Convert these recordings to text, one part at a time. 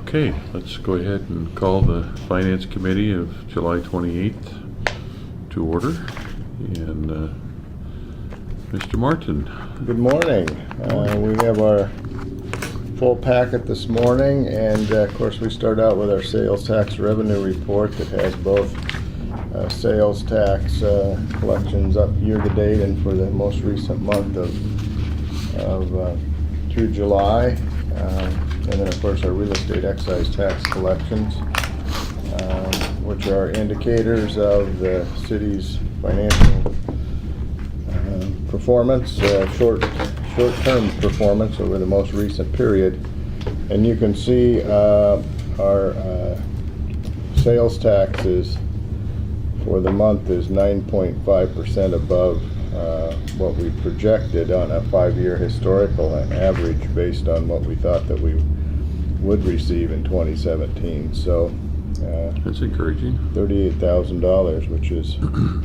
Okay, let's go ahead and call the Finance Committee of July 28th to order. And Mr. Martin. Good morning. We have our full packet this morning, and of course we start out with our sales tax revenue report that has both sales tax collections up year to date and for the most recent month of through July. And then of course our real estate excise tax collections, which are indicators of the city's financial performance, short-term performance over the most recent period. And you can see our sales taxes for the month is 9.5% above what we projected on a 5-year historical average based on what we thought that we would receive in 2017. So That's encouraging. $38,000, which is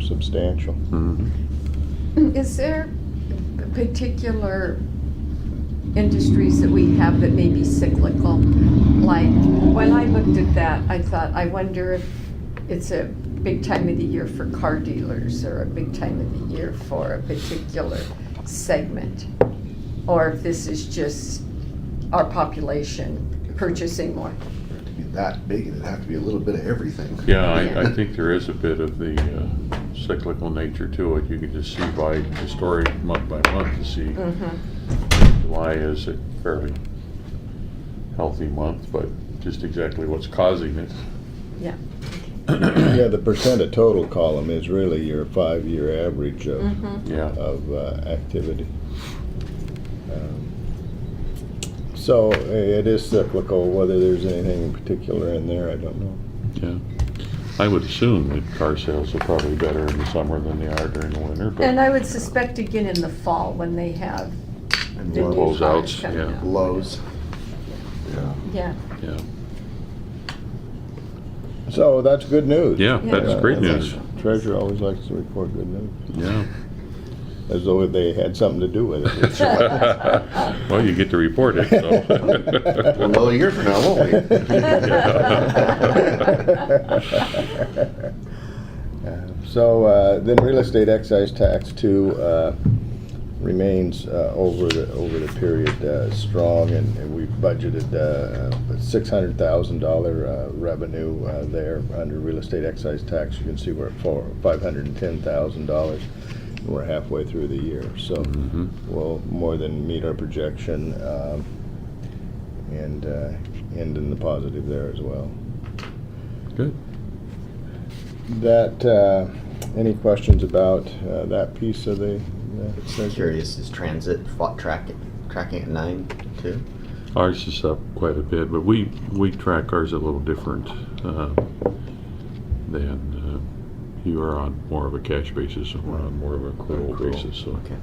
substantial. Mm-hmm. Is there particular industries that we have that may be cyclical? Like, when I looked at that, I thought, I wonder if it's a big time of the year for car dealers or a big time of the year for a particular segment, or if this is just our population purchasing more. For it to be that big, it'd have to be a little bit of everything. Yeah, I think there is a bit of the cyclical nature to it. You can just see by historic month by month to see July is a fairly healthy month, but just exactly what's causing it. Yeah. Yeah, the percent of total column is really your 5-year average of Yeah. Activity. So it is cyclical. Whether there's anything in particular in there, I don't know. Yeah. I would assume that car sales are probably better in the summer than they are during the winter, but And I would suspect again in the fall when they have And the new lows, cars Closeouts, coming yeah. out. lows. Yeah. Yeah. yeah. So that's good news. Yeah, that's great that's- news. Treasurer always likes to report good news, Yeah. as though they had something to do with it. Well, you get to report it, so. Well, a year from now, won't we? So then real estate excise tax too remains over the period strong, and we've budgeted $600,000 revenue there under real estate excise tax. You can see we're at $510,000. We're halfway through the year, so we'll more than meet our projection and end in the positive there as well. Good. That any questions about that piece of the? Curious, is transit tracking at 9 too? Ours is up quite a bit, but we track ours a little different than you are on more of a cash basis and we're on more of a accrual basis. So Okay,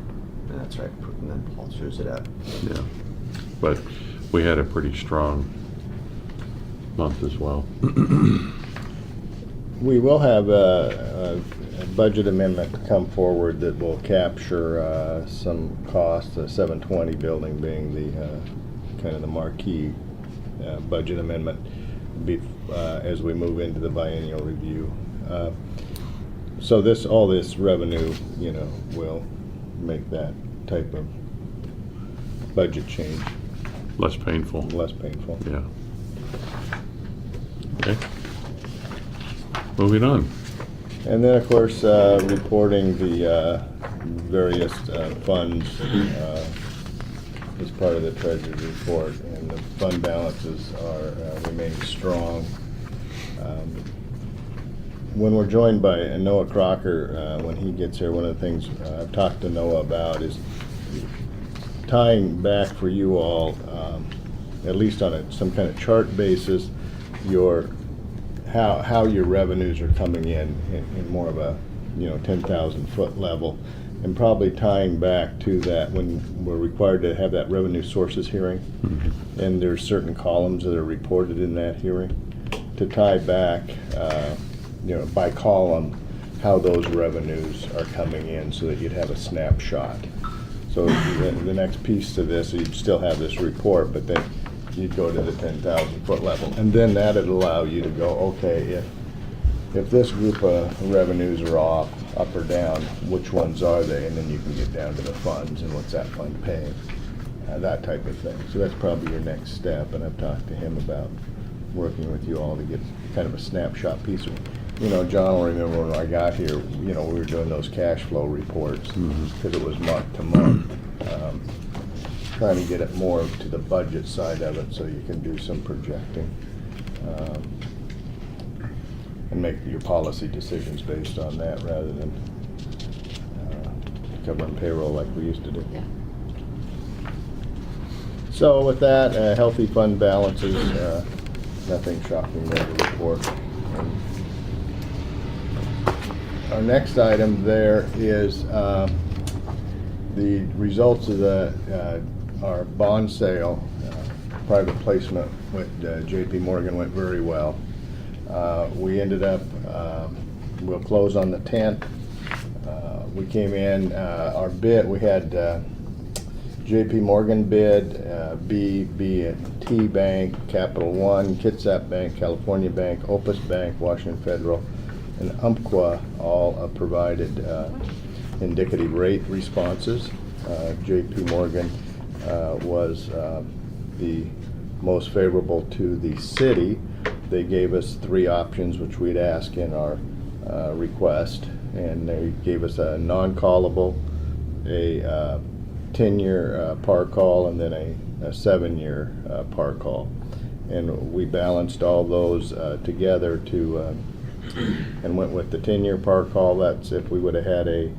that's right. And then Paul shows it up. yeah, but we had a pretty strong month as well. We will have a budget amendment come forward that will capture some costs, the 720 building being the kind of the marquee budget amendment as we move into the biennial review. So all this revenue, will make that type of budget change Less painful. less painful. Yeah. Okay. Moving on. And then, of course, reporting the various funds as part of the treasurer's report, and the fund balances are remaining strong. When we're joined by Noah Crocker, when he gets here, one of the things I've talked to Noah about is tying back for you all, at least on some kind of chart basis, how your revenues are coming in more of a 10,000 foot level, and probably tying back to that when we're required to have that revenue sources hearing, and there's certain columns that are reported in that hearing, to tie back by column how those revenues are coming in so that you'd have a snapshot. So the next piece to this, you'd still have this report, but then you'd go to the 10,000 foot level. And then that'd allow you to go, okay, if this group of revenues are off, up or down, which ones are they? And then you can get down to the funds and what's that fund paying, that type of thing. So that's probably your next step, and I've talked to him about working with you all to get kind of a snapshot piece of, you know, John will remember when I got here, you know, we were doing those cash flow reports because it was month to month. Trying to get it more to the budget side of it so you can do some projecting. And make your policy decisions based on that rather than covering payroll like we used to do. Yeah. So with that, healthy fund balances, nothing shocking there to report. Our next item there is the results of our bond sale. Private placement with JP Morgan went very well. We ended up, we'll close on the 10th. We came in, our bid, we had JP Morgan bid, B&T Bank, Capital One, Kitsap Bank, California Bank, Opus Bank, Washington Federal, and Umpqua all provided indicative rate responses. JP Morgan was the most favorable to the city. They gave us 3 options, which we'd ask in our request, and they gave us a non-callable, a 10-year par call, and then a 7-year par call. And we balanced all those together to, and went with the 10-year par call. That's if we would have had a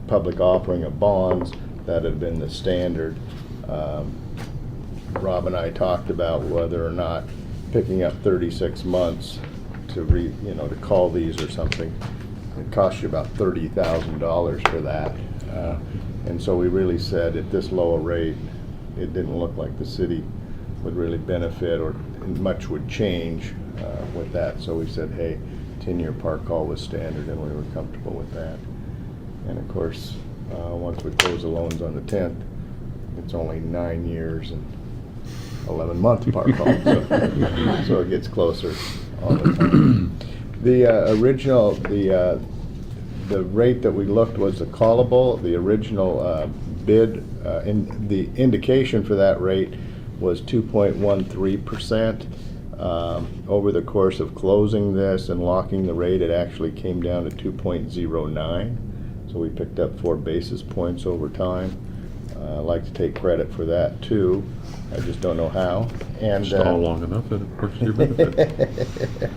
public offering of bonds, that had been the standard. Rob and I talked about whether or not picking up 36 months to to call these or something. It costs you about $30,000 for that. And so we really said at this lower rate, it didn't look like the city would really benefit or much would change with that. So we said, hey, 10-year par call was standard, and we were comfortable with that. And of course, once we close the loans on the 10th, it's only 9 years and 11 month par call, so it gets closer all the time. The original, the rate that we looked was the callable. The original bid, the indication for that rate was 2.13%. Over the course of closing this and locking the rate, it actually came down to 2.09. So we picked up 4 basis points over time. I like to take credit for that too. I just don't know how. And Stall long enough and it works to your benefit.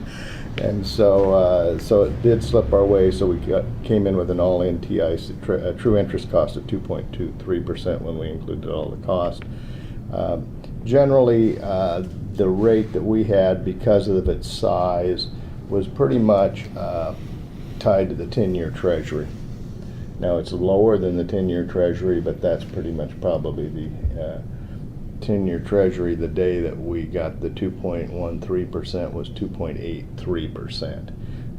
and so it did slip our way. So we came in with an all-in TIC, true interest cost of 2.23% when we included all the cost. Generally, the rate that we had, because of its size, was pretty much tied to the 10-year Treasury. Now, it's lower than the 10-year Treasury, but that's pretty much probably the 10-year Treasury. The day that we got the 2.13% was 2.83%.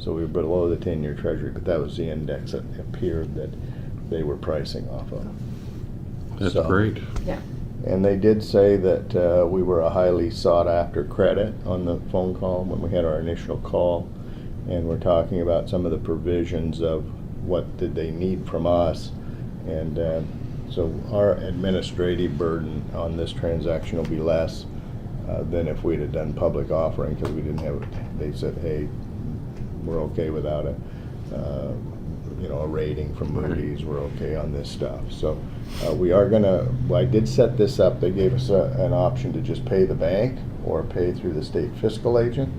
So we were below the 10-year Treasury, but that was the index that appeared that they were pricing off of. That's So- great. Yeah. And they did say that we were a highly sought-after credit on the phone call when we had our initial call. And we're talking about some of the provisions of what did they need from us. And so our administrative burden on this transaction will be less than if we'd have done public offering, because we didn't have, they said, hey, we're okay without a rating from Moody's, we're okay on this stuff. So we are I did set this up. They gave us an option to just pay the bank or pay through the state fiscal agent,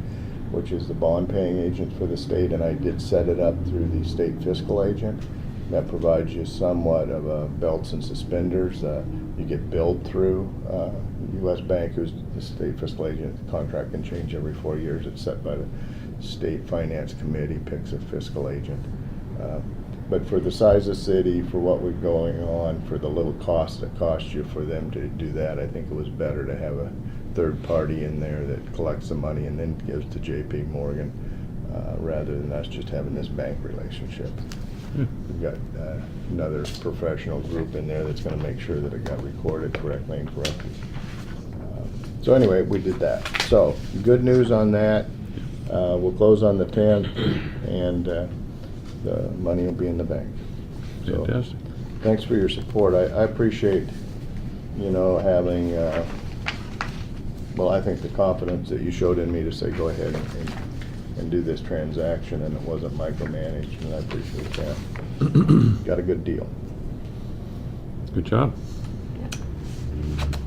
which is the bond paying agent for the state, and I did set it up through the state fiscal agent. That provides you somewhat of a belts and suspenders. You get billed through U.S. Bank, who's the state fiscal agent. The contract can change every 4 years. It's set by the state finance committee, picks a fiscal agent. But for the size of the city, for what we're going on, for the little cost that costs you for them to do that, I think it was better to have a third party in there that collects the money and then gives to JP Morgan, rather than us just having this bank relationship. We've got another professional group in there that's going to make sure that it got recorded correctly and correctly. So anyway, we did that. So, good news on that. We'll close on the 10th, and the money will be in the bank. So, Fantastic. thanks for your support. I appreciate, having, well, I think the confidence that you showed in me to say, go ahead and do this transaction, and it wasn't micromanaged, and I appreciate that. Got a good deal. Good job.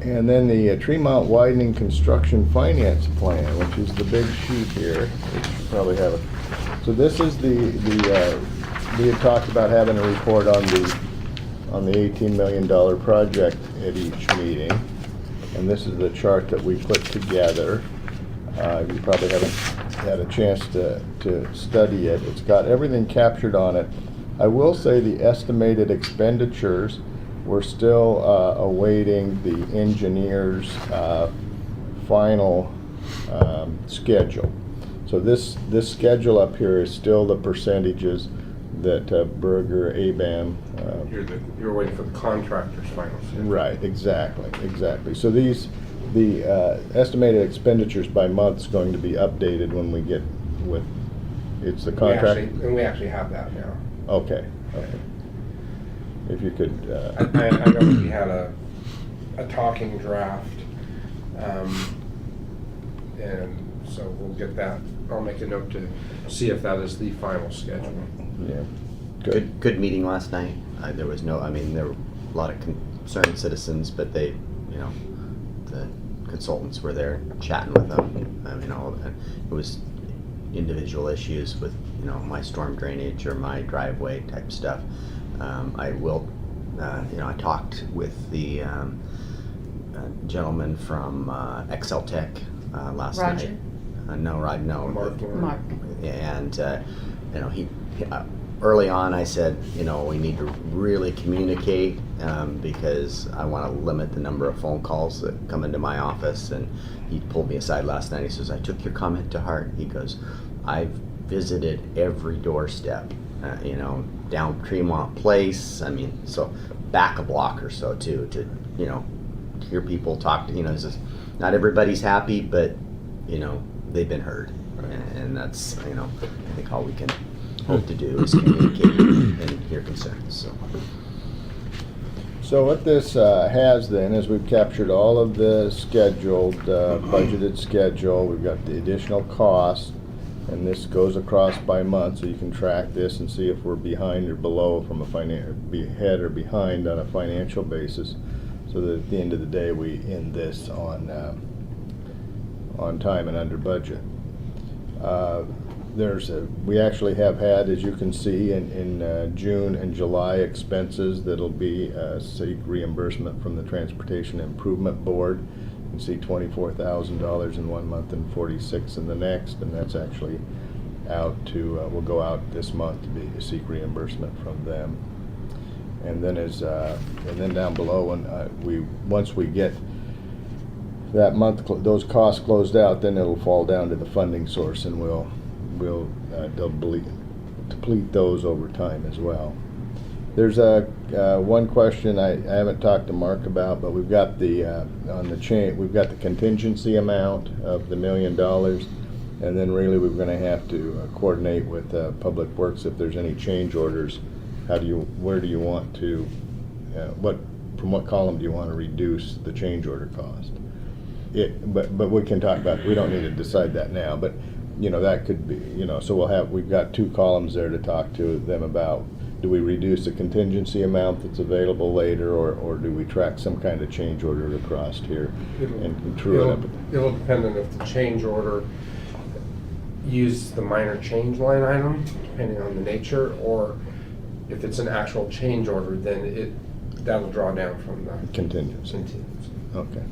And then the Tremont Widening Construction Finance Plan, which is the big sheet here, which you probably have it. So this is we had talked about having a report on the $18 million project at each meeting. And this is the chart that we put together. You probably haven't had a chance to study it. It's got everything captured on it. I will say the estimated expenditures, we're still awaiting the engineer's final schedule. So this schedule up here is still the percentages that Berger, ABAM. You're waiting for the contractor's final schedule. Right, exactly. So the estimated expenditures by month is going to be updated when we get with, it's the contract? We actually have that now. Okay. If you could, I know we had a talking draft, and so we'll get that. I'll make a note to see if that is the final schedule. yeah, good. Good meeting last night. There was no, there were a lot of concerned citizens, but they, the consultants were there chatting with them. It was individual issues with, my storm drainage or my driveway type stuff. I talked with the gentleman from Excel Tech last Roger? night. No. Mark. And he early on I said, we need to really communicate because I want to limit the number of phone calls that come into my office. And he pulled me aside last night. He says, I took your comment to heart. He goes, I've visited every doorstep, down Tremont Place. So back a block or so too, to hear people talk to, he says, not everybody's happy, but they've been heard. And that's, I think all we can hope to do is communicate and hear concerns. So what this has then is we've captured all of the scheduled, budgeted schedule. We've got the additional costs, and this goes across by month, so you can track this and see if we're behind or below from ahead or behind on a financial basis, so that at the end of the day we end this on time and under budget. We actually have had, as you can see, in June and July expenses that'll be seek reimbursement from the Transportation Improvement Board. You can see $24,000 in one month and $46,000 in the next, and that's actually out to will go out this month to seek reimbursement from them. And then down below, once we get that month those costs closed out, then it'll fall down to the funding source, and we'll deplete those over time as well. There's one question I haven't talked to Mark about, but we've got on the chain, we've got the contingency amount of the $1 million, and then really we're going to have to coordinate with Public Works if there's any change orders. Where do you want to, from what column do you want to reduce the change order cost? But we can talk about it. We don't need to decide that now, but that could be, so we've got two columns there to talk to them about. Do we reduce the contingency amount that's available later, or do we track some kind of change order across here and true it up? It'll depend on if the change order use the minor change line item, depending on the nature, or if it's an actual change order, then that'll draw down from the Contingency. Okay.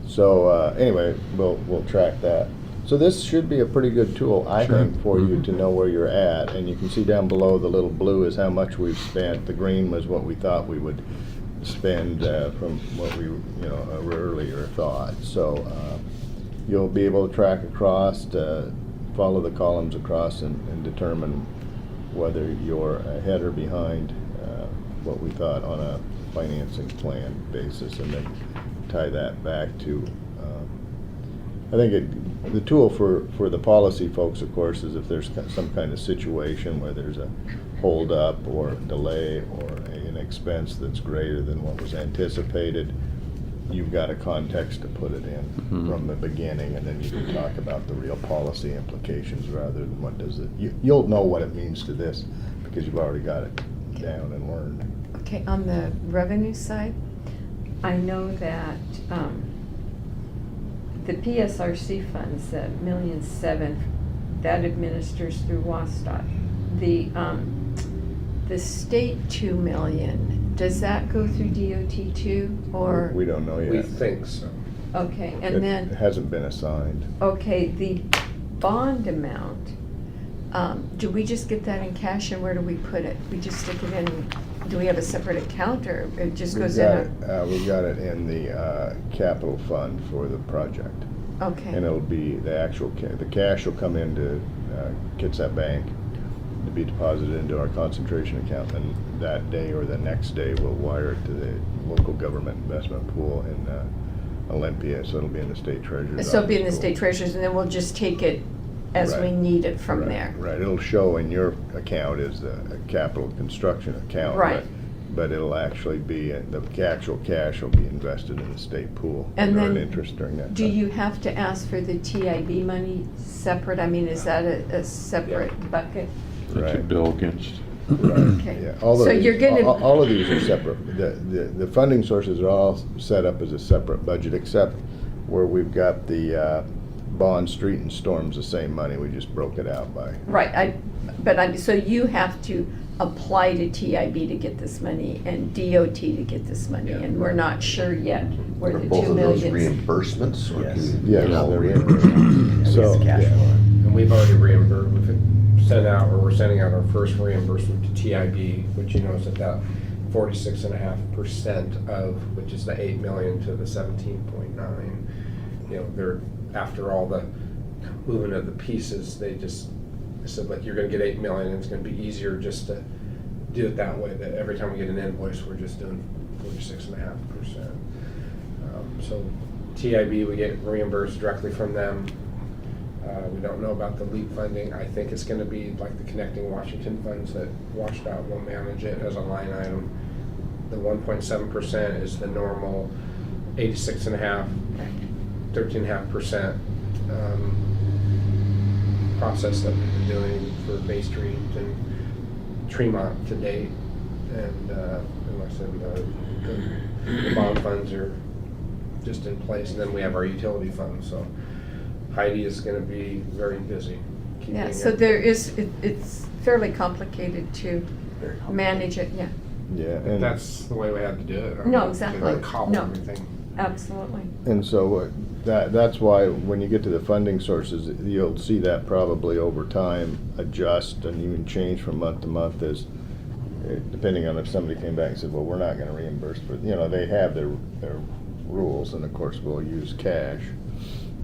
So anyway, we'll track that. So this should be a pretty good tool, I think, for you to know where you're at. And you can see down below, the little blue is how much we've spent. The green was what we thought we would spend from what we earlier thought. So you'll be able to track across, follow the columns across, and determine whether you're ahead or behind what we thought on a financing plan basis, and then tie that back to I think the tool for the policy folks, of course, is if there's some kind of situation where there's a hold up or delay or an expense that's greater than what was anticipated, you've got a context to put it in from the beginning, and then you can talk about the real policy implications rather than what does it. You'll know what it means to this because you've already got it down and learned. Okay, on the revenue side, I know that the PSRC funds, that $1.7 million, that administers through WASDOT. The state $2 million, does that go through DOT too, or? We don't know yet. We think so. Okay, and It then, hasn't been assigned. okay, the bond amount, do we just get that in cash, and where do we put it? We just stick it in, do we have a separate account, or it just goes in? We've got it in the capital fund for the project. Okay, And it'll be the actual, the cash will come into Kitsap Bank to be deposited into our concentration account, and that day or the next day, we'll wire it to the local government investment pool in Olympia, so it'll be in the state treasurer's so it'll be in the office state pool. treasurers, and then we'll just take it as we Right. need it from Right, there. Right, it'll show in your account as a capital construction account. Right. But it'll actually be, the actual cash will be invested in the state pool. And earn then, interest during that do time. you have to ask for the TIB money separate? I mean, is that a separate bucket? That you Right. bill against. Okay. Yeah, all So of you're these, gonna- all of these are separate. The funding sources are all set up as a separate budget, except where we've got the bond, street, and storms, the same money. We just broke it out by. Right, so you have to apply to TIB to get this money and DOT to get this money, Yeah. and we're not sure yet where Are the both 2 of those million. reimbursements? Or Yes. can Yeah, you all they're reimburse? So, It's cash yeah. flow. And we've already reimbursed, we've sent out, or we're sending out our first reimbursement to TIB, which you know is at that 46.5% of, which is the 8 million to the 17.9. You know, they're, after all the moving of the pieces, they said, like, you're gonna get 8 million, and it's gonna be easier just to do it that way, that every time we get an invoice, we're just doing 46.5%. So TIB, we get reimbursed directly from them. We don't know about the LEAP funding. I think it's gonna be like the Connecting Washington funds that WashDOT will manage it as a line item. The 1.7% is the normal 86.5, 13.5% process that we've been doing for Bay Street and Tremont to date. And like I said, the bond funds are just in place, and then we have our utility funds, so Heidi is gonna be very busy keeping Yeah, it. so it's fairly complicated to manage it, yeah, Yeah, If that's the way we have to do it. No, exactly. Like cobble No. everything. absolutely. and so that's why when you get to the funding sources, you'll see that probably over time adjust and even change from month to month as, depending on if somebody came back and said, well, we're not gonna reimburse for, they have their rules, and of course, we'll use cash.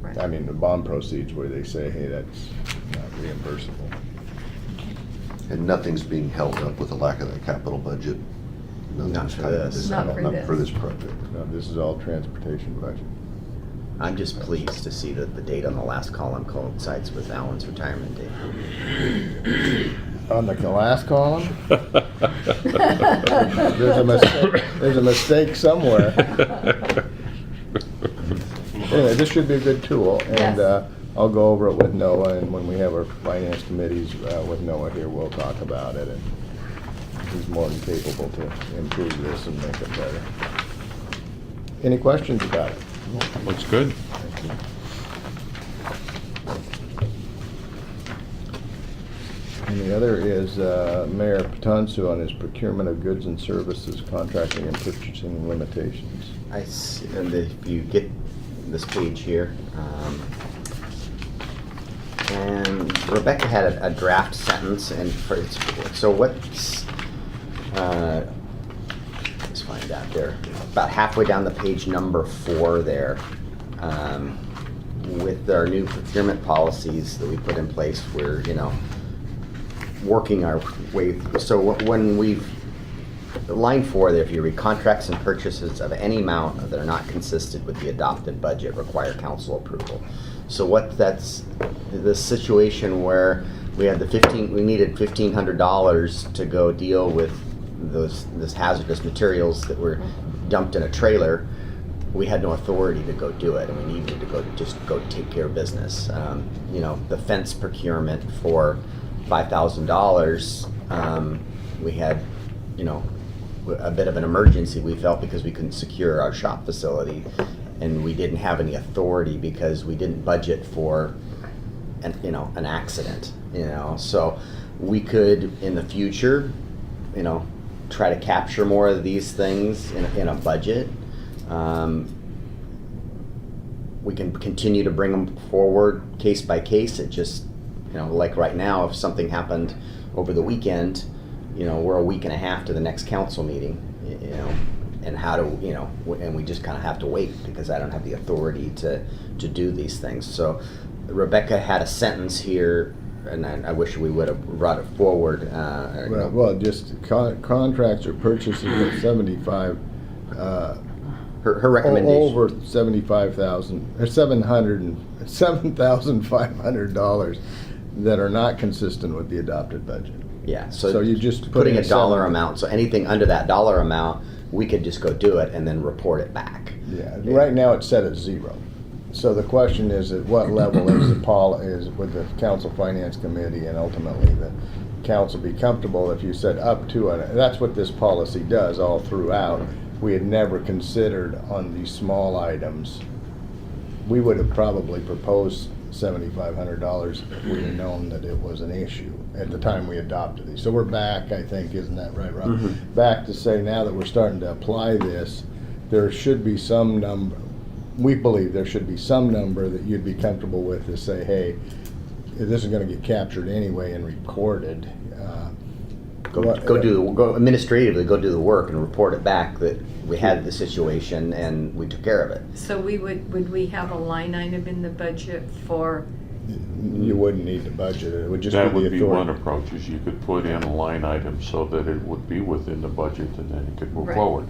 Right. I mean, the bond proceeds where they say, hey, that's not reimbursable. And nothing's being held up with the lack of that capital budget? Nothing's Not for kind of- this. Not for this. For this project. Now, this is all transportation budget. I'm just pleased to see that the date on the last column coincides with Alan's retirement date. On the last column, there's a mistake somewhere. Anyway, this should be a good tool, and Yes. I'll go over it with Noah, and when we have our finance committees with Noah here, we'll talk about it, and he's more than capable to improve this and make it better. Any questions about it? Looks good. And the other is Mayor Patonsu on his procurement of goods and services, contracting and purchasing limitations. I see, and if you get this page here, and Rebecca had a draft sentence, and so what's, let's find out there, about halfway down the page, number 4 there, with our new procurement policies that we put in place, we're, working our way, so when we've line 4 there, if you read contracts and purchases of any amount that are not consistent with the adopted budget require council approval. So what that's the situation where we had we needed $1,500 to go deal with this hazardous materials that were dumped in a trailer. We had no authority to go do it, and we needed to go take care of business. You know, the fence procurement for $5,000. We had, you know, a bit of an emergency, we felt, because we couldn't secure our shop facility, and we didn't have any authority because we didn't budget for an accident, you know. So we could in the future, you know, try to capture more of these things in a budget. We can continue to bring them forward case by case. It just, you know, like right now, if something happened over the weekend, you know, we're a week and a half to the next council meeting, you know, and how do, you know, and we just kind of have to wait because I don't have the authority to do these things. So Rebecca had a sentence here, and I wish we would have brought it forward. Well, just contracts or purchases of 75, her recommendation. over 75,000, or $7,500 that are not consistent with the adopted budget. Yeah, So you just put putting in a dollar 70. amount, so anything under that dollar amount, we could just go do it and then report it back. Yeah, right now it's set at 0. So the question is, at what level is with the council finance committee and ultimately the council be comfortable if you said up to it? That's what this policy does all throughout. We had never considered on these small items. We would have probably proposed $7,500 if we had known that it was an issue at the time we adopted these. So we're back, I think, isn't that right, Rob? Mm-hmm. Back to say now that we're starting to apply this, there should be some number, we believe there should be some number that you'd be comfortable with to say, hey, this is gonna get captured anyway and recorded. Go administratively, go do the work and report it back that we had the situation and we took care of it. So would we have a line item in the budget for, You wouldn't need to budget it, it would just That be would the be one authority. approach, is you could put in a line item so that it would be within the budget and then it could move Right. forward.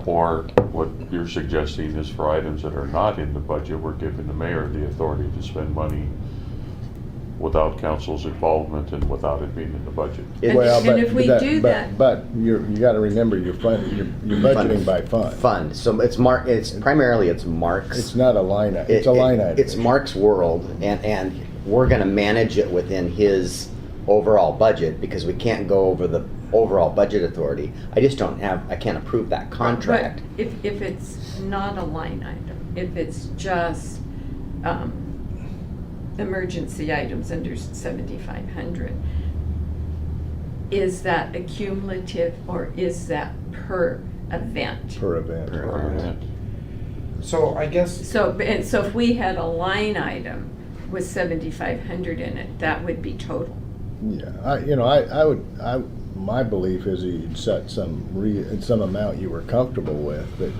Or what you're suggesting is for items that are not in the budget, we're giving the mayor the authority to spend money without council's involvement and without it being in the budget. And- Well, and if we do that- But you gotta remember, you're budgeting by fund. Fund, so it's primarily Mark's. It's not a line item, it's a line item. It's Mark's world, and we're gonna manage it within his overall budget because we can't go over the overall budget authority. I can't approve that contract. but if it's not a line item, if it's just emergency items under 7,500, is that a cumulative or is that per event? Per event. Per event. So I guess, So if we had a line item with 7,500 in it, that would be total. Yeah, my belief is you'd set some amount you were comfortable with, that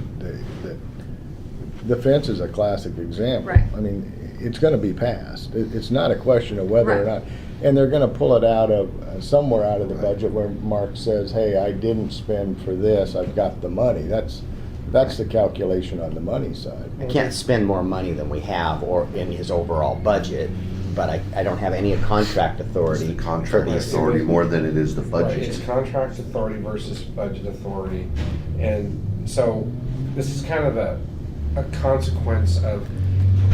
the fence is a classic example. Right. I mean, it's gonna be passed. It's not a question of whether or Right. not, and they're gonna pull it out of, somewhere out of the budget where Mark says, hey, I didn't spend for this, I've got the money. That's the calculation on the money side. I can't spend more money than we have or in his overall budget, but I don't have any contract It's authority the for contract these. authority more than it is the it's budget. contract authority versus budget authority. And so this is kind of a consequence of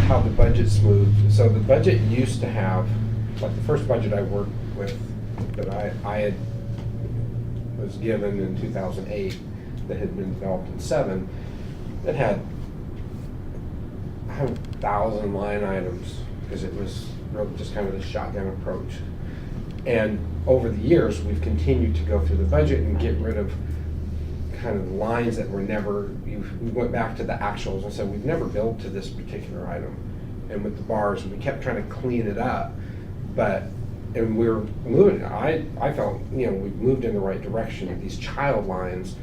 how the budget's moved. So the budget used to have, like the first budget I worked with, that I was given in 2008, that had been developed in 7, that had 1,000 line items, because it was really just kind of the shotgun approach. And over the years, we've continued to go through the budget and get rid of kind of lines that were never, we went back to the actuals and said, we've never billed to this particular item. And with the bars, we kept trying to clean it up, and we were moving, I felt, we moved in the right direction. These child lines,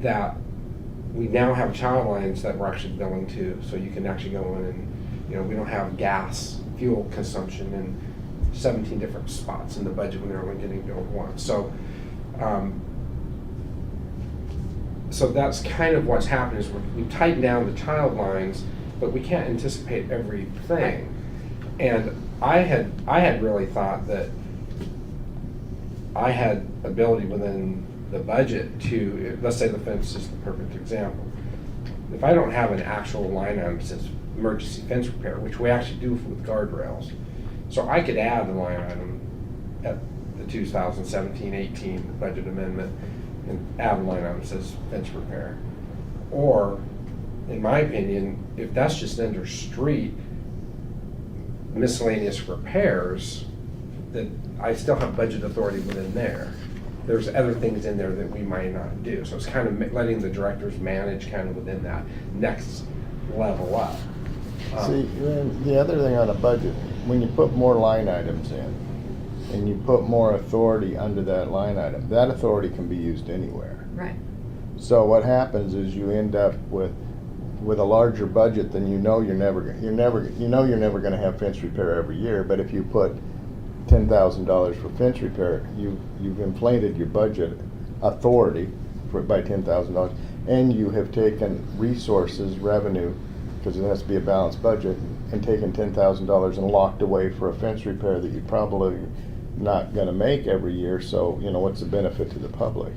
that we now have child lines that we're actually billing to, so you can actually go in and, we don't have gas, fuel consumption in 17 different spots in the budget when they're only getting billed once. So So that's kind of what's happened is we tighten down the child lines, but we can't anticipate everything. And I had really thought that I had ability within the budget to, let's say the fence is the perfect example. If I don't have an actual line item that says emergency fence repair, which we actually do with guardrails, so I could add a line item at the 2017-18 budget amendment and add a line item that says fence repair. Or, in my opinion, if that's just under street miscellaneous repairs, then I still have budget authority within there. There's other things in there that we might not do. So it's kind of letting the directors manage kind of within that next level up. See, then the other thing on a budget, when you put more line items in, and you put more authority under that line item, that authority can be used anywhere. Right. So what happens is you end up with a larger budget than you're never gonna have fence repair every year, but if you put $10,000 for fence repair, you've inflated your budget authority by $10,000, and you have taken resources, revenue, because it has to be a balanced budget, and taken $10,000 and locked away for a fence repair that you're probably not gonna make every year, so, what's the benefit to the public?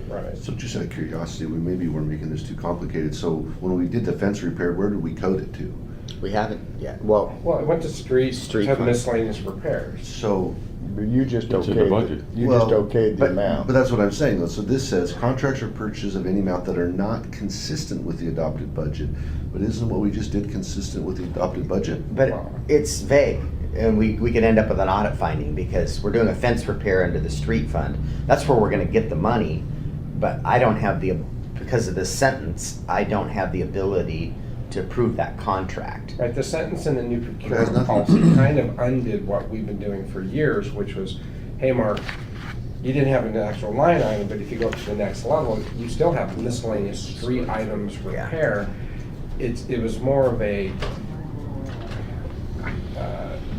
Right. So just out of curiosity, maybe we're making this too complicated. So when we did the fence repair, where did we code it to? We haven't yet. Well, Well, it went to street to fund. miscellaneous repairs. So, You just It's in the okayed, budget. you well, just okayed the but amount. that's what I'm saying though. So this says contracts or purchases of any amount that are not consistent with the adopted budget. But isn't what we just did consistent with the adopted budget? but it's vague, and we could end up with an audit finding because we're doing a fence repair under the street fund. That's where we're gonna get the money, but I don't have because of this sentence, I don't have the ability to approve that contract. Right, the sentence in the new has procurement nothing- policy kind of undid what we've been doing for years, which was, hey, Mark, you didn't have an actual line item, but if you go to the next level, you still have miscellaneous street items repair. It was more of a,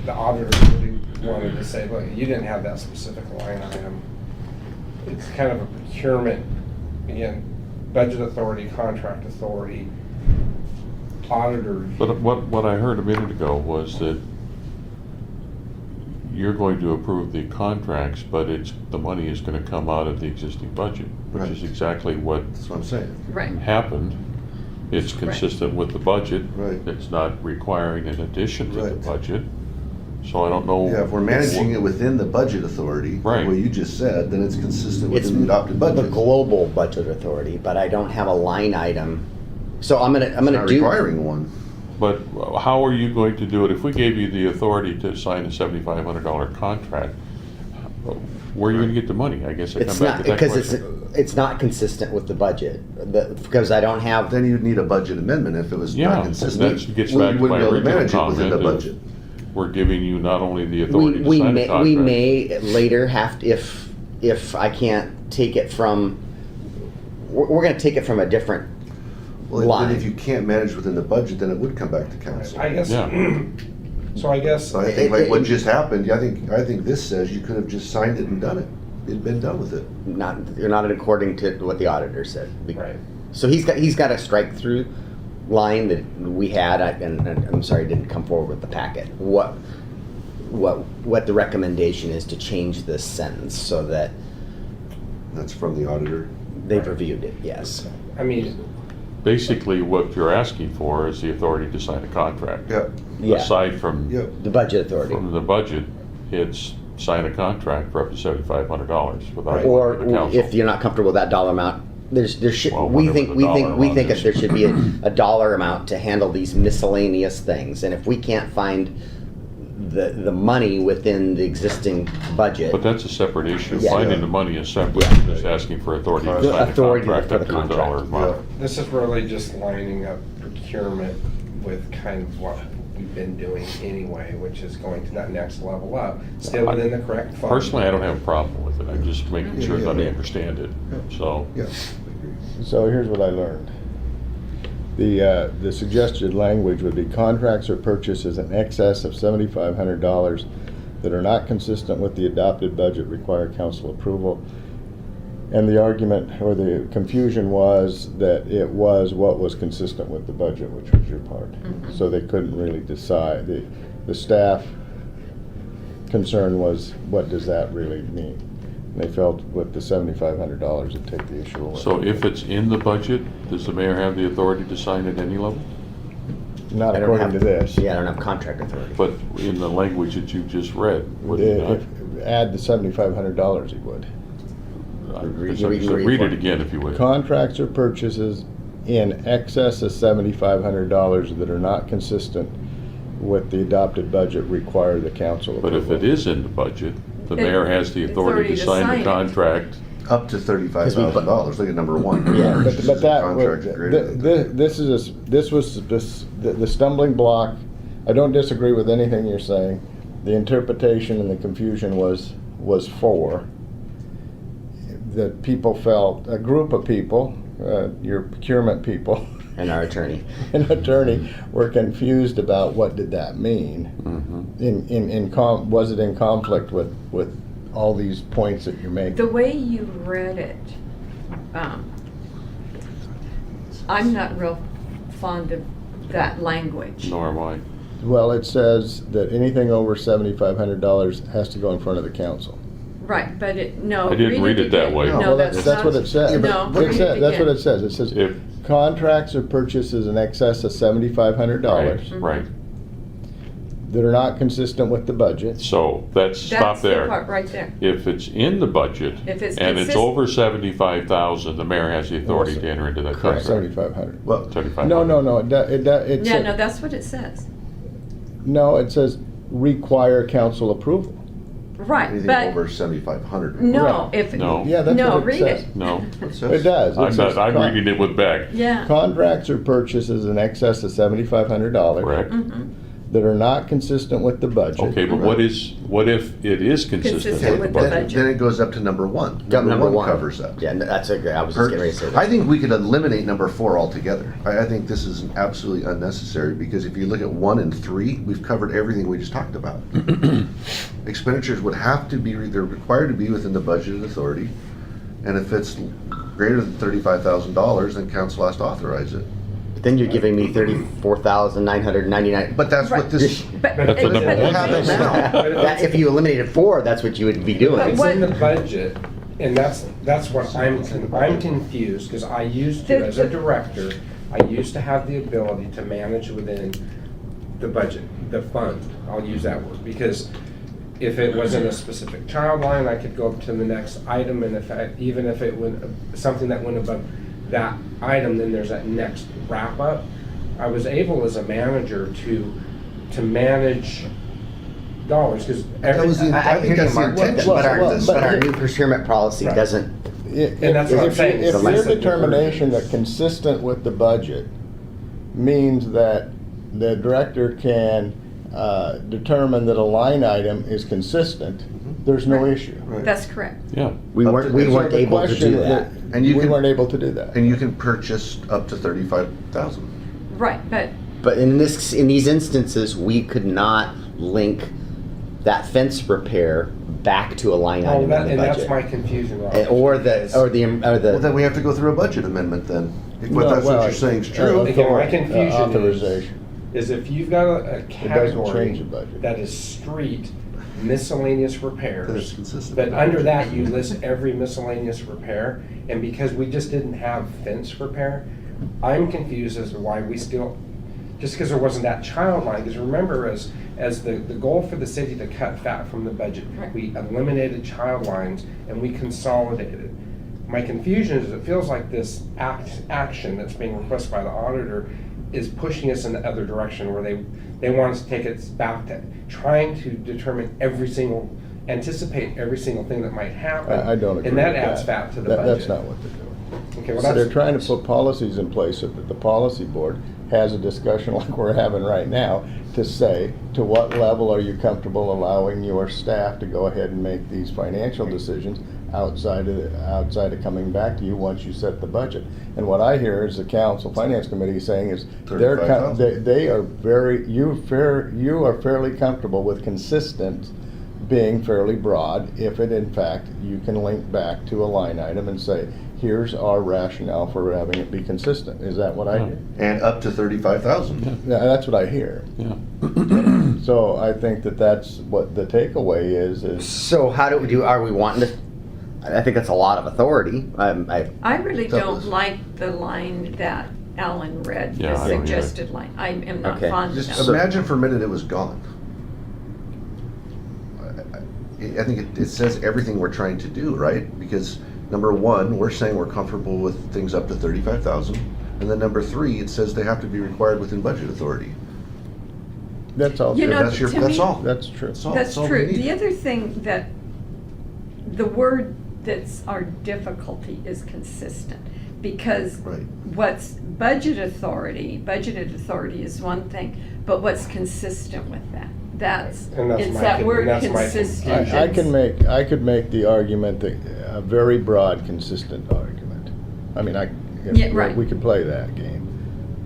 the auditor really wanted to say, look, you didn't have that specific line item. It's kind of a procurement, again, budget authority, contract authority, auditor. But what I heard a minute ago was that you're going to approve the contracts, but the money is gonna come out of the existing budget, which is Right. exactly what That's what I'm saying. Right. happened. It's consistent with the budget. Right. It's not requiring an addition to the Right. budget. So I don't know. Yeah, if we're managing it within the budget authority, Right. the way you just said, then it's consistent It's within the adopted the budget. global budget authority, but I don't have a line item. So I'm It's gonna not do. requiring one. But how are you going to do it? If we gave you the authority to sign a $7,500 contract, where are you gonna get the money? I guess I It's come back not, to that because question. it's not consistent with the budget, because I don't have. Then you'd need a budget amendment if it was Yeah, not consistent. that gets We back to wouldn't my be able to original manage it within the comment of- budget. We're giving you not only the authority to We sign a may, contract. we may later have to, if I can't take it from, we're gonna take it from a different Well, line. then if you can't manage within the budget, then it would come back to council. I guess, Yeah. so I guess, So I think like what just happened, I think this says you could have just signed it and done it. It'd been done with it. You're not according to what the auditor said. right. So he's got a strike through line that we had, and I'm sorry, didn't come forward with the packet. What the recommendation is to change this sentence so that That's from the auditor. they've reviewed it, yes. I mean, Basically, what you're asking for is the authority to sign a contract. Yep, Yeah, Aside from yep. the budget authority. the budget, it's sign a contract for up to $7,500 without Right. going Or to the council. if you're not comfortable with that dollar amount, there should, Well, we whatever think, the we dollar think, we amount think is. there should be a dollar amount to handle these miscellaneous things. And if we can't find the money within the existing budget, But that's a separate issue. Yeah. Finding the money is separate. Yeah. You're just asking for authority to The sign a authority contract for up the to a contract. dollar amount. this is really just lining up procurement with kind of what we've been doing anyway, which is going to that next level up, still within the correct fund. Personally, I don't have a problem with it. I'm just making sure that I Yeah. understand it. So, Yeah. So here's what I learned. The suggested language would be contracts or purchases in excess of $7,500 that are not consistent with the adopted budget require council approval. And the argument or the confusion was that it was what was consistent with the budget, which was your part. So they couldn't really decide. The staff concern was, what does that really mean? And they felt with the $7,500 it'd take the issue away. So if it's in the budget, does the mayor have the authority to sign at any level? Not I don't according to have- this. Yeah, I don't have contract authority. But in the language that you just read, would it not? Add the $7,500 he would. Read it again if you would. Contracts or purchases in excess of $7,500 that are not consistent with the adopted budget require the council But approval. if it is in the budget, the mayor has the authority to sign the it. contract. Up to $35,000, look at number one. Yeah. But that, Contract greater than this was the stumbling block. I don't disagree with anything you're saying. The interpretation and the confusion was for that people felt, a group of people, your procurement people And our attorney. and attorney were confused about what did that mean. Was it in conflict with all these points that you're making? The way you read it, I'm not real fond of that language. Nor am I. Well, it says that anything over $7,500 has to go in front of the council. Right, but no. I didn't read it that again. way. No, Well, that's that's what not- it says. No, It read said- it That's what again. it says. It says, If, contracts or purchases in excess of $7,500 right. that are not consistent with the budget. So stop That's the there. part right there. If it's in the budget If it's and it's consist- over 75,000, the mayor has the authority Yes, to enter into that Correct. contract. 7,500. Well, 75. No, it Yeah, no, that's what it says. no, it says require council approval. Right, anything but, over 7,500. no, Right. if. No. Yeah, that's No, what it read says. it. No, It says- It does. It I'm says not, I'm reading it with Beck. Yeah. Contracts or purchases in excess of $7,500 Correct? Mhm. that are not consistent with the budget. Okay, but what if it is consistent Consistent with with the the budget? budget. Then it goes up to number one. Number one covers that. Yeah, that's a, I was just getting ready to say I that. think we could eliminate number 4 altogether. I think this is absolutely unnecessary, because if you look at 1 and 3, we've covered everything we just talked about. Expenditures would have to be, they're required to be within the budgeted authority, and if it's greater than $35,000, then council has to authorize it. But then you're giving me $34,999. But that's what this, But, That's the number but- one have it thing. now. That, if you eliminated 4, that's what you would be doing. But It's what- in the budget, and that's what I'm confused, because I used to, as a director, I used to have the ability to manage within the budget, the fund, I'll use that word, because if it wasn't a specific child line, I could go up to the next item, and even if it went, something that went above that item, then there's that next wrap up. I was able as a manager to manage dollars, because That was the- I I think hear you, that's the Mark, intention. but our, Well, but our but- new procurement policy Right. doesn't, And that's what I'm saying, If it's your less than determination that divergence. consistent with the budget means that the director can determine that a line item is consistent, there's no Right. issue. Right. That's correct. Yeah. we Up weren't, to- we so weren't The able to question do that. And you we can- weren't able to do that. and you can purchase up to 35,000. Right, but But in these instances, we could not link that fence repair back to a line Oh, item in that, the and that's my budget. confusion, Rob. Or the, is- or the, Well, then we have to go through a budget amendment then, if what that's what you're saying is true. Again, my confusion is- Authorization. Is if you've got a It doesn't change category the budget. that is street miscellaneous That is repairs, consistent. but under that, you list every miscellaneous repair, and because we just didn't have fence repair, I'm confused as to why we still, just because there wasn't that child line, because remember, as the goal for the city to cut fat from the budget, Right. we eliminated child lines and we consolidated. My confusion is it feels like this action that's being requested by the auditor is pushing us in the other direction, where they want us to take it back to trying to determine anticipate every single thing that might happen. I don't agree And that with adds fat to the budget. That's not what they're doing. Okay, well, So they're that's, trying to put policies in place so that the policy board has a discussion like we're having right now to say, to what level are you comfortable allowing your staff to go ahead and make these financial decisions outside of coming back to you once you set the budget. And what I hear is the council finance committee saying is $35,000. they are you are fairly comfortable with consistent being fairly broad, if it in fact, you can link back to a line item and say, here's our rationale for having it be consistent. Is that what I hear? And up to 35,000. Yeah, that's what I hear. Yeah. So I think that that's what the takeaway is. So how do we do, are we wanting to, I think that's a lot of authority. I really That don't was- like the line that Alan read, Yeah, the I don't either. suggested line. I am not Okay. fond of Just that. imagine for a minute it was gone. I think it says everything we're trying to do, right? Because number one, we're saying we're comfortable with things up to 35,000. And then number three, it says they have to be required within budget authority. That's all. You true. know, That's to that's me- all. That's true. That's all. That's all we true. need. The other thing that, the word that's our difficulty is consistent. Because Right. what's budgeted authority is one thing, but what's consistent with that? And that's It's my that con- word that's my consistent. confusion. I could make the argument that, a very broad, consistent argument. I mean, Yeah, right. we could play that game.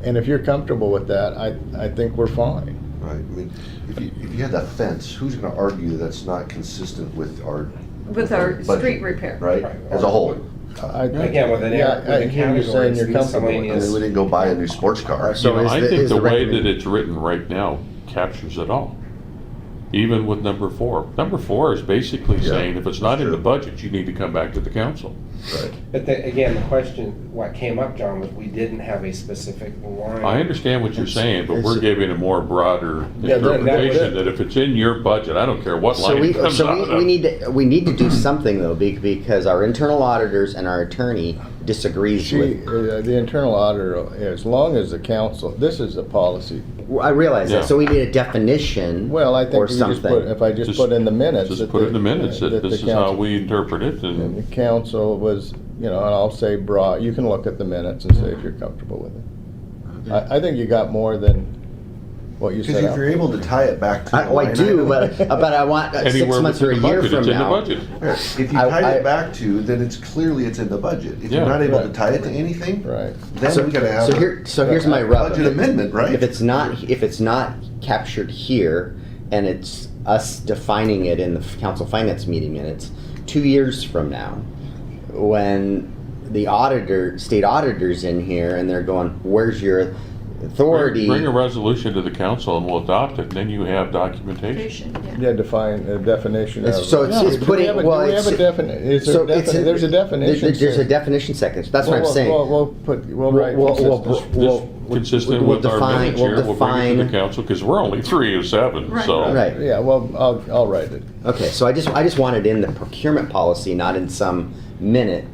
And if you're comfortable with that, I think we're fine. Right. I mean, if you had that fence, who's going to argue that that's not consistent with our street budget, repair. right? Right. As a whole. Again, with an Yeah, with I the hear you saying categories, you're comfortable with I miscellaneous. mean, we didn't go buy a new sports car. So You know, is I the- think is the the way recommend- that it's written right now captures it all. Even with number 4. Number 4 is basically Yeah, saying if it's not in the true. budget, you need to come back to the council. Right. But again, the question, what came up, John, was we didn't have a specific line. I understand what you're saying, but we're It's- giving a more broader Yeah, interpretation that if it's in your budget, I don't care what So line we, it comes so out we, of. we need to do something though, because our internal auditors and our attorney disagrees with. The internal auditor, as long as the council, this is a policy. I realize Yeah. that, so we need a definition Well, I think or you just put, something. if I just Just- put in the minutes. Just that put it in the minutes that the this is how council- we interpret it, And and the council was, and I'll say broad, you can look at the minutes and say if you're comfortable with it. I think you got more than what you Because said if out. you're able to tie it back to. I do, but I want 6 anywhere months or a within the year budget, from it's in the now. budget. If you I- tie I- it back to, then it's clearly it's in the budget. If Yeah. you're not able to Right. tie it to anything, Right. then So, we gotta have. so here's my a rub. budget amendment, right? If it's not captured here, and it's us defining it in the council finance meeting minutes, 2 years from now, when the state auditor's in here and they're going, "Where's your authority?" Bring a resolution to the council and we'll adopt it, and then you have documentation. Yeah. Yeah, define a definition of. So it's Do we putting, have a- well, do we have a it's. defini- is there So a defini- there's a definition. There's a definition section. That's what I'm saying. We'll write consistent. Consistent we'll with our define- minutes we'll here, we'll bring it to the define- council, because we're only 3 of 7, Right. so. Right. Yeah, well, I'll write it. Okay, so I just want it in the procurement policy, not in some minute,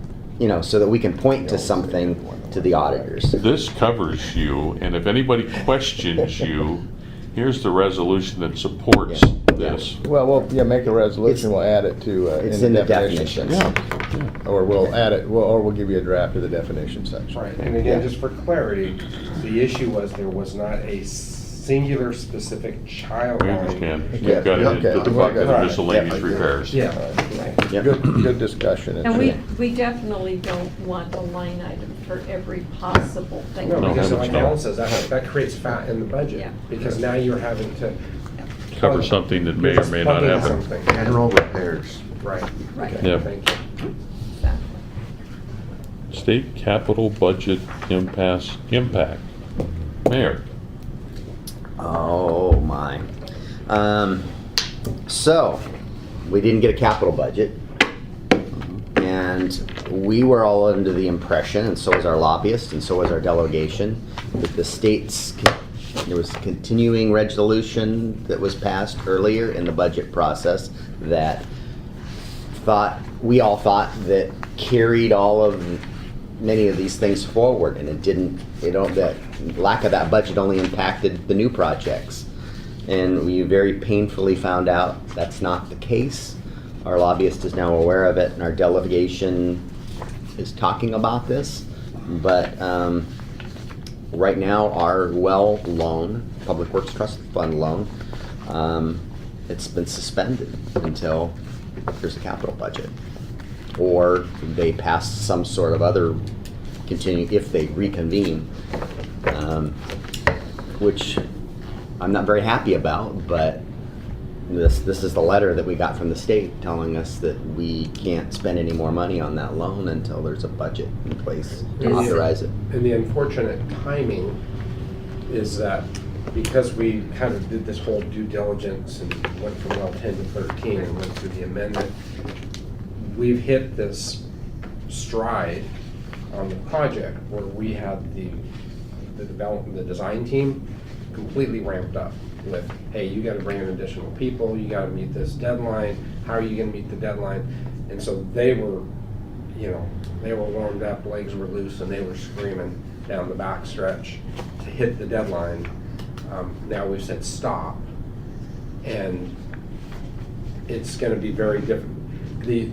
so that we can point to something to the auditors. This covers you, and if anybody questions you, here's the resolution that supports Yeah. this. Well, make a resolution, we'll add it to, It's in the definitions. Yeah, Or we'll add it, or we'll give you a draft of the definition section. Right, and again, just for clarity, the issue was there was not a singular specific child we line. understand. Okay. We've got it Okay. in the bucket Right. of miscellaneous Yeah. repairs. Yeah, Yep. Good discussion. And we definitely don't want a line item for every possible thing. no, No, because like heavens no. Alan says, that creates fat in the budget, Yeah. because now you're having to. Cover something that may You're or just may not plugging happen. something. General repairs. Right. Right. Okay, Yeah. Thank you. Exactly. State capital budget impact. Mayor, Oh my. So, we didn't get a capital budget. And we were all under the impression, and so was our lobbyist, and so was our delegation, that the state's, there was a continuing resolution that was passed earlier in the budget process that we all thought that carried many of these things forward, and it didn't, that lack of that budget only impacted the new projects. And we very painfully found out that's not the case. Our lobbyist is now aware of it, and our delegation is talking about this. But right now, our well loan, Public Works Trust Fund loan, it's been suspended until there's a capital budget. Or they pass some sort of other if they reconvene, which I'm not very happy about, but This is the letter that we got from the state telling us that we can't spend any more money on that loan until there's a budget in place to Yes. authorize it. And the unfortunate timing is that because we kind of did this whole due diligence and went from well 10 to 13 and went through the amendment, we've hit this stride on the project where we had the development, the design team completely ramped up with, hey, you gotta bring in additional people, you gotta meet this deadline, how are you gonna meet the deadline? And so they were, they were warmed up, legs were loose, and they were screaming down the back stretch to hit the deadline. Now we've said stop, and it's gonna be very different. The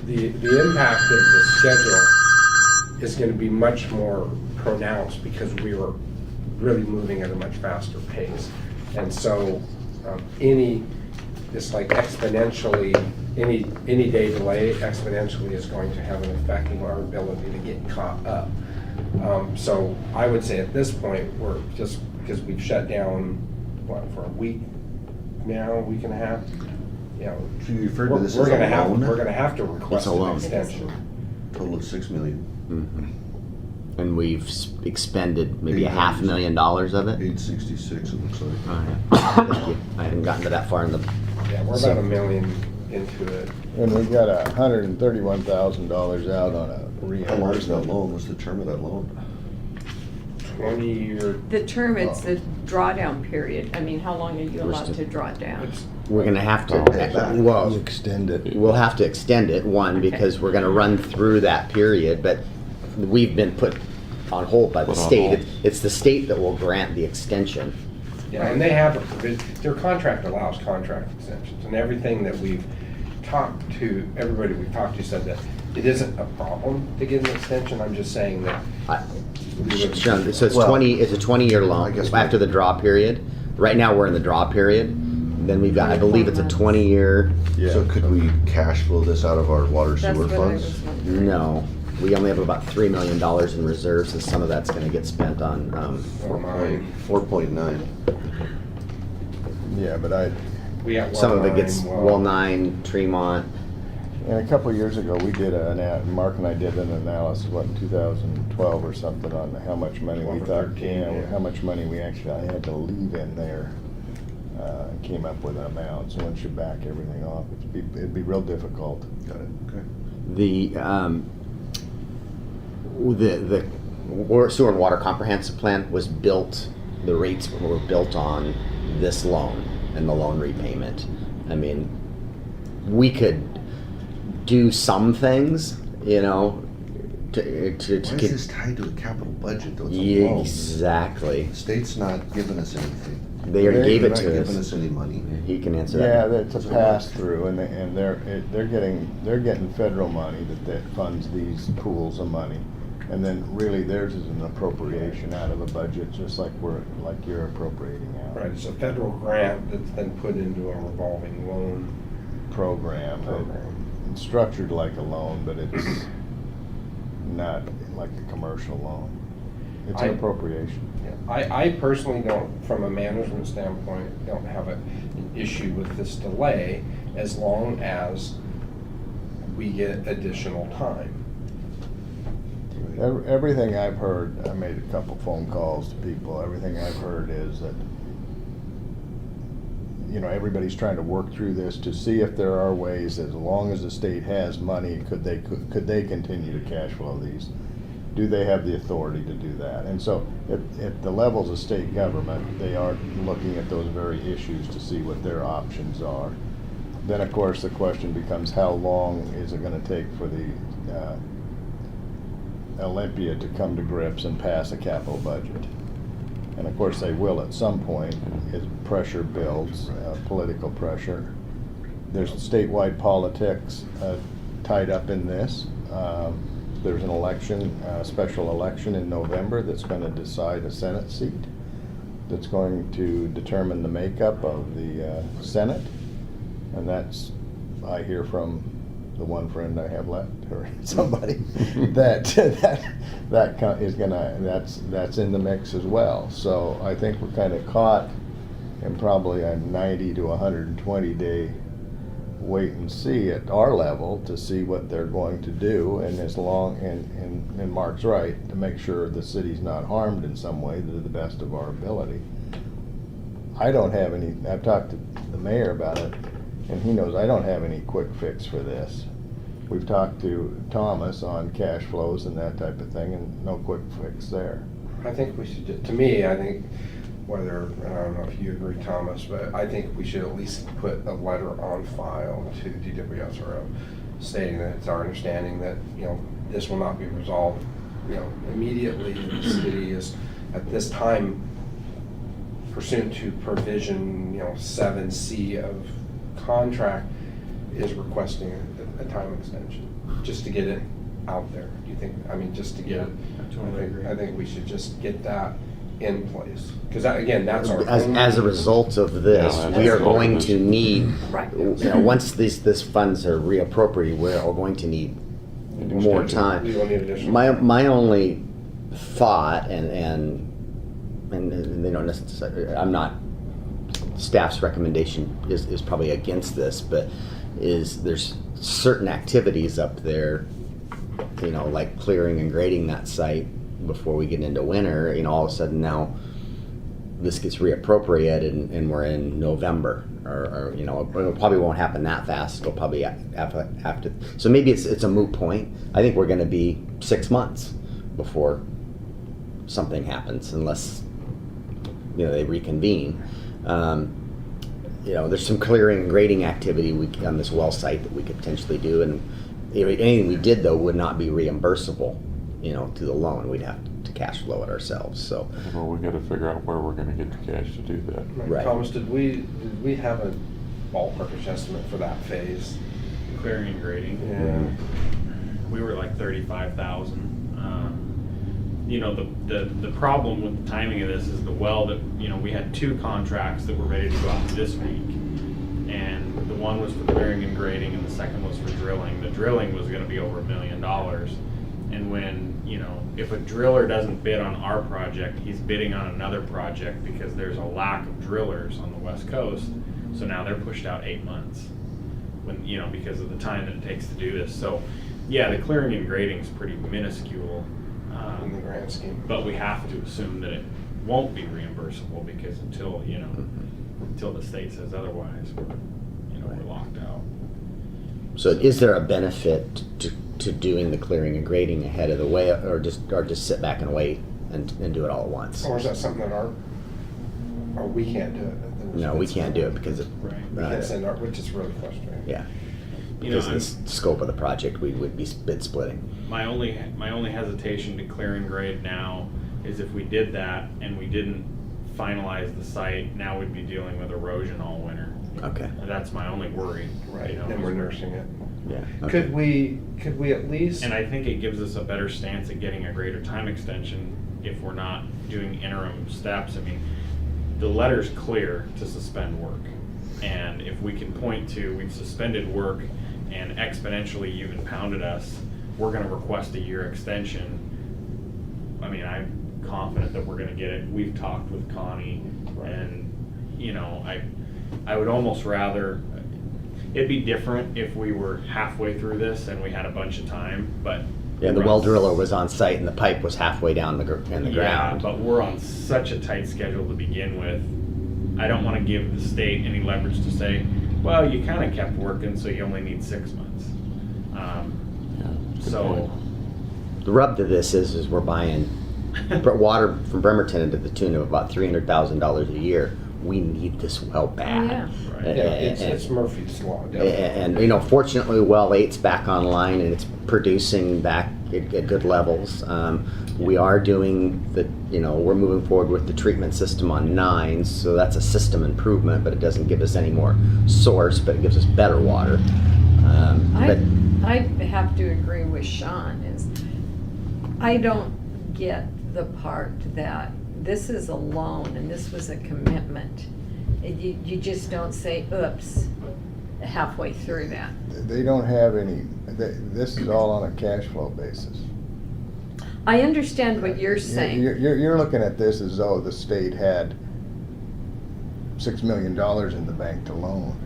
impact of the schedule is gonna be much more pronounced because we were really moving at a much faster pace. And so just like exponentially, any day delay exponentially is going to have an effect on our ability to get caught up. So I would say at this point, we're just, because we've shut down, for a week now, a week and a half? So you referred to this We're as a gonna have, loan? we're gonna have to request It's a an loan. extension. Total of $6 million. And we've expended maybe $500,000 of it. 866, it looks like. All right. Thank you. I hadn't gotten to that far in the, Yeah, we're about $1 million into it. And we got $131,000 out on a How long is that reimbursement. loan? What's the term of that loan? 20-year, The term, it's the drawdown period. I mean, how long are you allowed to draw down? we're gonna have I'll pay it to, back. well, Extend it. we'll have to extend it, one, Okay. because we're gonna run through that period, but we've been put on hold by the Put on state. hold. It's the state that will grant the extension. yeah, and they have a provision, their contract allows contract extensions, and everything that we've talked to, everybody we've talked to said that it isn't a problem to get an extension, I'm just saying that I- we would. Sean, so it's Well, 20, it's a 20-year I loan guess after we- the draw period. Right now, we're in the draw period. Then we've got, I believe it's a 20-year, So could we cash flow this out of our water That's sewer what I funds? was wondering. no. We only have about $3 million in reserves, and some of that's gonna get spent on, Or mine. 4.9. Yeah, but We have some of it Well gets Nine, Well 9, Tremont. and a couple of years ago, we did Mark and I did an analysis, what, in 2012 or something, on how much money we 12 or thought, 13, yeah. how much money we actually had to leave in there. Came up with an amount, so once you back everything off, it'd be real difficult. Got it, okay. The sewer and water comprehensive plan was built, the rates were built on this loan and the loan repayment. I mean, we could do some things, to Why is this tied to a capital budget though? It's a Yeah, loan. exactly. The state's not giving us anything. They already gave They're it not to giving us. us any money. He can answer Yeah, that. that's a pass through, and they're getting federal money that funds these pools of money, and then really theirs is an appropriation out of a budget, just like you're appropriating out. Right, it's a federal grant that's then put into a revolving loan Program. program. It's structured like a loan, but it's not like a commercial loan. It's an I- appropriation. I personally don't, from a management standpoint, don't have an issue with this delay as long as we get additional time. Everything I've heard, I made a couple phone calls to people, everything I've heard is that, everybody's trying to work through this to see if there are ways, as long as the state has money, could they continue to cash flow these? Do they have the authority to do that? And so at the levels of state government, they are looking at those very issues to see what their options are. Then, of course, the question becomes, how long is it gonna take for the Olympia to come to grips and pass a capital budget? And of course, they will at some point, as pressure builds, political pressure. There's statewide politics tied up in this. There's an election, a special election in November that's going to decide a Senate seat, that's going to determine the makeup of the Senate. And that's, I hear from the one friend I have left, or somebody, that's in the mix as well. So I think we're kind of caught and probably a 90 to 120 day wait and see at our level to see what they're going to do, and as long, and Mark's right, to make sure the city's not harmed in some way to the best of our ability. I don't have any, I've talked to the mayor about it, and he knows I don't have any quick fix for this. We've talked to Thomas on cash flows and that type of thing, and no quick fix there. I think we should, to me, I think whether, and I don't know if you agree, Thomas, but I think we should at least put a letter on file to DWSRO stating that it's our understanding that, you know, this will not be resolved, you know, immediately. The city is at this time pursuant to provision, you know, 7C of contract is requesting a time extension, just to get it out there. Do you think, I mean, just to get it, I totally agree. I think we should just get that in place. Because again, that's our. As a result of this, Yeah, we are that's- going to need, Right. you know, once this funds are reappropriated, we're going to need more time. We will need additional. My only thought, and they don't necessarily, I'm not, staff's recommendation is probably against this, but is there's certain activities up there, you know, like clearing and grading that site before we get into winter, you know, all of a sudden now this gets reappropriated and we're in November, or you know, it probably won't happen that fast. It'll probably have to. So maybe it's a moot point. I think we're going to be 6 months before something happens, unless you know they reconvene. You know, there's some clearing and grading activity on this well site that we could potentially do, and anything we did though would not be reimbursable, you know, to the loan. We'd have to cash flow it ourselves. So. Well, we gotta figure out where we're gonna get the cash to do that. Right. Thomas, did we have a ballparkish estimate for that phase? Clearing and grading. Yeah. We were like 35,000. You know, the problem with the timing of this is the well that, you know, we had 2 contracts that were ready to go out this week. And the one was for clearing and grading and the second was for drilling. The drilling was gonna be over $1 million. And when, you know, if a driller doesn't bid on our project, he's bidding on another project because there's a lack of drillers on the West Coast. So now they're pushed out 8 months. When, you know, because of the time that it takes to do this. So, yeah, the clearing and grading is pretty minuscule, In the grand scheme. but we have to assume that it won't be reimbursable because until, you know, until the state says otherwise, we're locked out. So is there a benefit to doing the clearing and grading ahead of the way, or just sit back and wait and do it all at once? Or is that something that or we can't do it? No, we can't do it because of, Right. We can't send our, which is really frustrating. yeah, You know, because of the scope of the project, we would be bid splitting. my only hesitation to clear and grade now is if we did that and we didn't finalize the site, now we'd be dealing with erosion all winter. Okay, That's my only worry. Right, you know, and we're nursing it. yeah. Okay. Could we at least? And I think it gives us a better stance at getting a greater time extension if we're not doing interim steps. I mean, the letter's clear to suspend work. And if we can point to, we've suspended work and exponentially you've impounded us, we're gonna request a year extension. I mean, I'm confident that we're gonna get it. We've talked with Connie and, you know, I would almost rather, it'd be different if we were halfway through this and we had a bunch of time, but. Yeah, the well driller was on site and the pipe was halfway down in the Yeah, ground. but we're on such a tight schedule to begin with. I don't want to give the state any leverage to say, well, you kind of kept working, so you only need 6 months. Yeah, good So, point. The rub to this is we're buying water from Bremerton to the tune of about $300,000 a year. We need this well bad. yeah. Right. Yeah, it's Murphy's Law. And you know, fortunately, well 8's back online and it's producing back at good levels. We are doing we're moving forward with the treatment system on 9, so that's a system improvement, but it doesn't give us any more source, but it gives us better water. But I have to agree with Sean, is I don't get the part that this is a loan and this was a commitment. You just don't say, oops, halfway through that. They don't have any, this is all on a cash flow basis. I understand what you're saying. You're looking at this as though the state had $6 million in the bank to loan.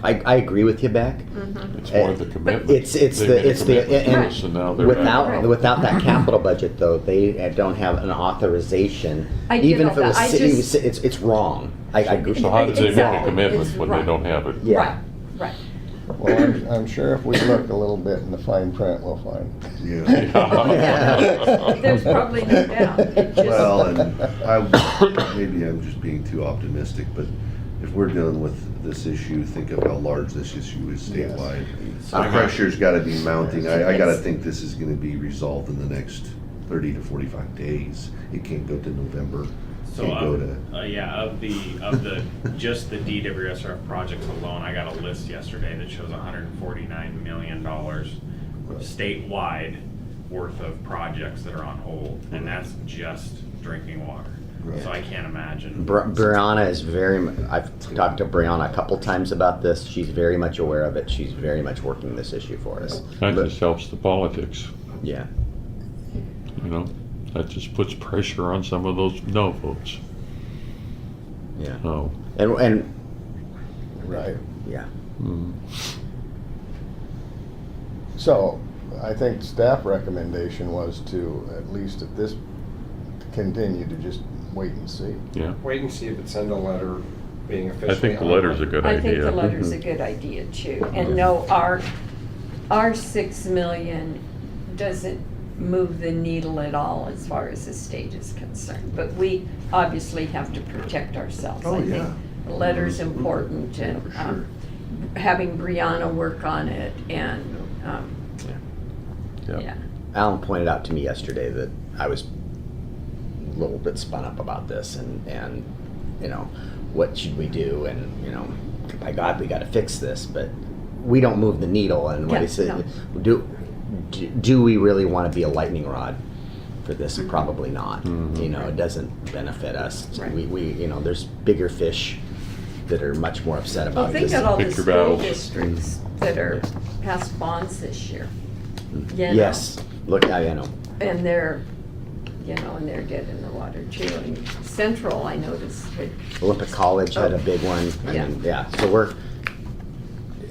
I agree with you, Beck. It's more the commitment. It's They the, made a it's the, commitment to and us, and now they're without that capital budget though, they don't have an authorization. I get Even all if it was, that. I it just- was- it's wrong. I agree. So how do they make a Exactly. commitment It's when right. they don't have it? Yeah. Right, right. Well, I'm sure if we look a little bit in the fine print, we'll find. There's probably no doubt. It just- Well, and maybe I'm just being too optimistic, but if we're dealing with this issue, think of how large this issue is Yes. statewide. The Uh-huh. pressure's gotta be mounting. I gotta Yes. think this is gonna be resolved in the next 30 to 45 days. It can't go to November. So, Can't go to, yeah, of the, just the DWSRF projects alone, I got a list yesterday that shows $149 million statewide worth of projects that are on hold, and that's just drinking water. So I can't imagine. Brianna is I've talked to Brianna a couple times about this. She's very much aware of it. She's very much working this issue for us. That But- just helps the politics, Yeah. you know? That just puts pressure on some of those no votes. Yeah. Oh. And Right. yeah. mm. So, I think staff recommendation was to, at least at this, continue to just wait and see. Yeah, Wait and see if it send a letter being officially. I think the on. letter's a good I think the idea. letter's a good idea too. And no, our 6 million doesn't move the needle at all as far as the state is concerned. But we obviously have to protect ourselves. Oh, I think yeah. the letter's important and For sure. having Brianna work on it and, Yeah. yeah. Alan pointed out to me yesterday that I was a little bit spun up about this and you know, what should we do? And, you know, by God, we gotta fix this, but we don't move the needle. And what Yeah, he said, no. do we really wanna be a lightning rod for this? Mm-hmm. Probably not. Mhm. You know, it doesn't benefit us. Right. We, you know, there's bigger fish that are much more upset Well, about think this. of all the Pick your school battles. districts that are passed bonds this year. You know? Yes, look, I know. And they're, you know, and they're dead in the water too. And Central, I noticed, had Olympic College had a big one. I Yeah. mean, yeah, so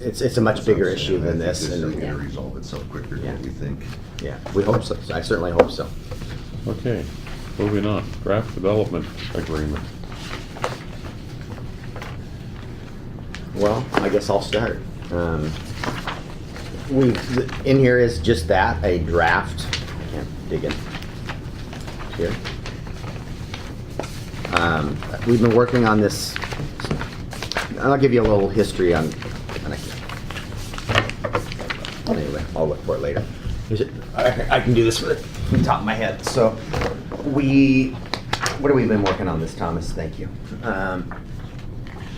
it's a much bigger issue than this. This is And gonna Yeah. resolve itself quicker Yeah. than we think. yeah, we hope so. I certainly hope so. Okay, moving on. Draft development agreement. Well, I guess I'll start. In here is just that, a draft. I can't dig it. Here. We've been working on this. I'll give you a little history on. Anyway, I'll look for it later. I can do this from the top of my head. So, what have we been working on this, Thomas? Thank you.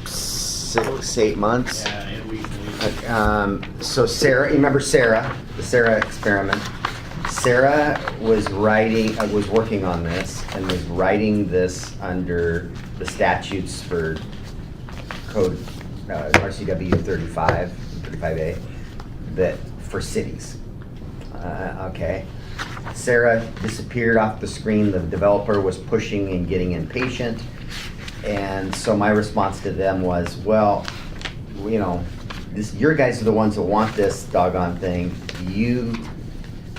6, 8 months. Yeah, and we So Sarah, you remember Sarah, the Sarah experiment? Sarah was working on this and was writing this under the statutes for code RCW 35A, that for cities. Okay. Sarah disappeared off the screen. The developer was pushing and getting impatient. And so my response to them was, well, you know, your guys are the ones that want this doggone thing. You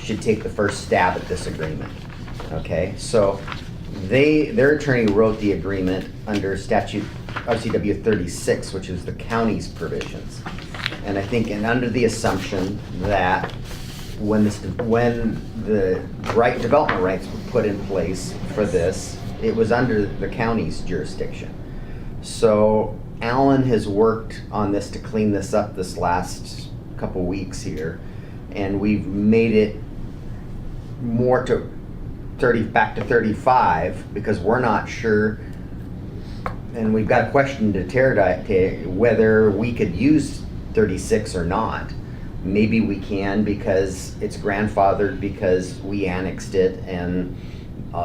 should take the first stab at this agreement. Okay, so their attorney wrote the agreement under statute RCW 36, which is the county's provisions. And I think, and under the assumption that when the development rights were put in place for this, it was under the county's jurisdiction. So Alan has worked on this to clean this up this last couple weeks here, and we've made it more to back to 35 because we're not sure, and we've got a question to Teradite whether we could use 36 or not. Maybe we can because it's grandfathered because we annexed it, and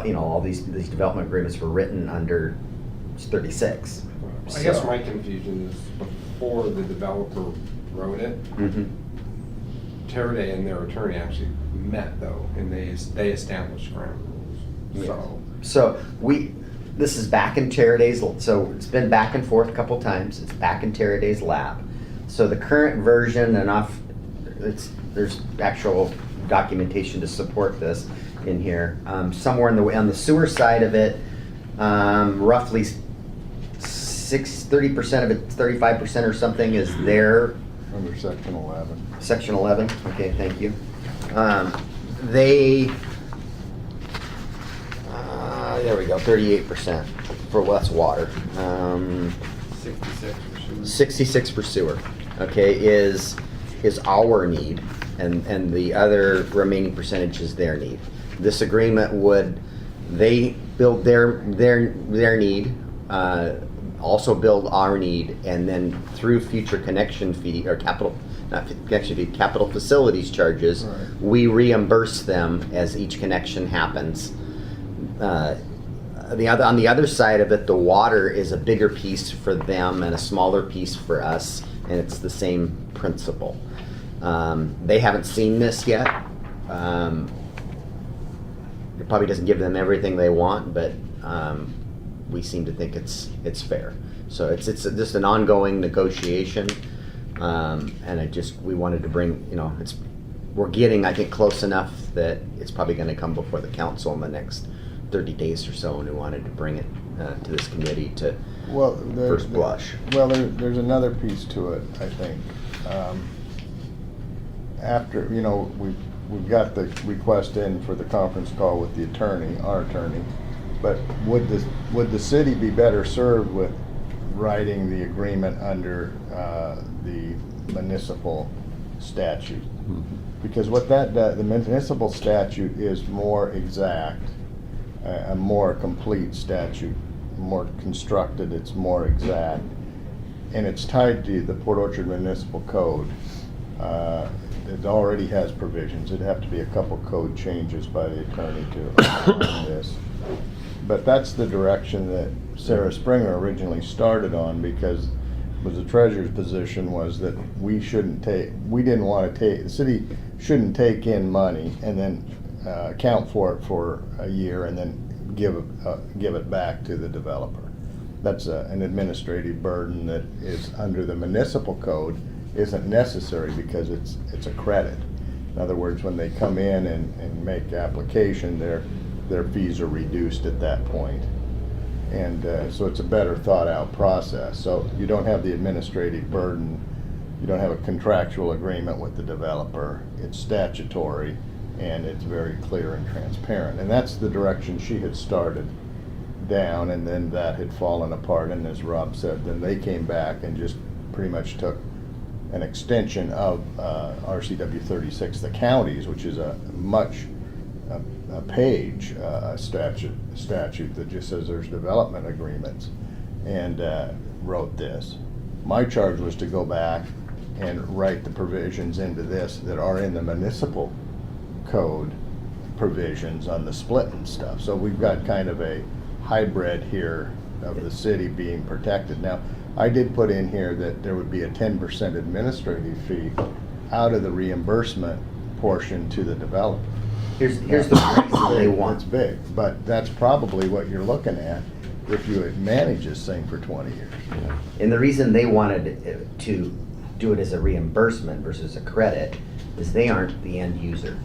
you know, all these development agreements were written under 36. I guess So- my confusion is before the developer wrote it, Mhm. Teraday and their attorney actually met though, and they established ground rules. Yeah. So, So this is back in Teraday's, so it's been back and forth a couple times. It's back in Teraday's lab. So the current version there's actual documentation to support this in here. Somewhere on the sewer side of it, roughly 30% of it, 35% or something is there. Under section 11. Section 11, okay, thank you. There we go, 38% for what's water. 66 for sure. 66 for sewer, okay, is our need, and the other remaining percentage is their need. This agreement they build their need, also build our need, and then through future connection fee, or capital facilities charges, Right. we reimburse them as each connection happens. On the other side of it, the water is a bigger piece for them and a smaller piece for us, and it's the same principle. They haven't seen this yet. It probably doesn't give them everything they want, but we seem to think it's fair. So it's just an ongoing negotiation, and we wanted to bring, we're getting, I think, close enough that it's probably going to come before the council in the next 30 days or so, and we wanted to bring it to this committee to first blush. Well, there's another piece to it, I think. After, we've got the request in for the conference call with the attorney, our attorney, but would the city be better served with writing the agreement under the municipal statute? Because what that does, the municipal statute is more exact, a more complete statute, more constructed, it's more exact, and it's tied to the Port Orchard Municipal Code. It already has provisions. It'd have to be a couple code changes by the attorney to on this. But that's the direction that Sarah Springer originally started on, because the treasurer's position was that the city shouldn't take in money and then account for it for a year and then give it back to the developer. That's an administrative burden that is under the municipal code, isn't necessary because it's a credit. In other words, when they come in and make application, their fees are reduced at that point. And so it's a better thought out process. So you don't have the administrative burden, you don't have a contractual agreement with the developer, it's statutory, and it's very clear and transparent. And that's the direction she had started down, and then that had fallen apart, and as Rob said, then they came back and just pretty much took an extension of RCW 36, the counties, which is a page statute that just says there's development agreements, and wrote this. My charge was to go back and write the provisions into this that are in the municipal code provisions on the split and stuff. So we've got kind of a hybrid here of the city being protected. Now, I did put in here that there would be a 10% administrative fee out of the reimbursement portion to the developer. Here's the price they want. It's big, but that's probably what you're looking at if you manage this thing for 20 years. And the reason they wanted to do it as a reimbursement versus a credit is they aren't the end user,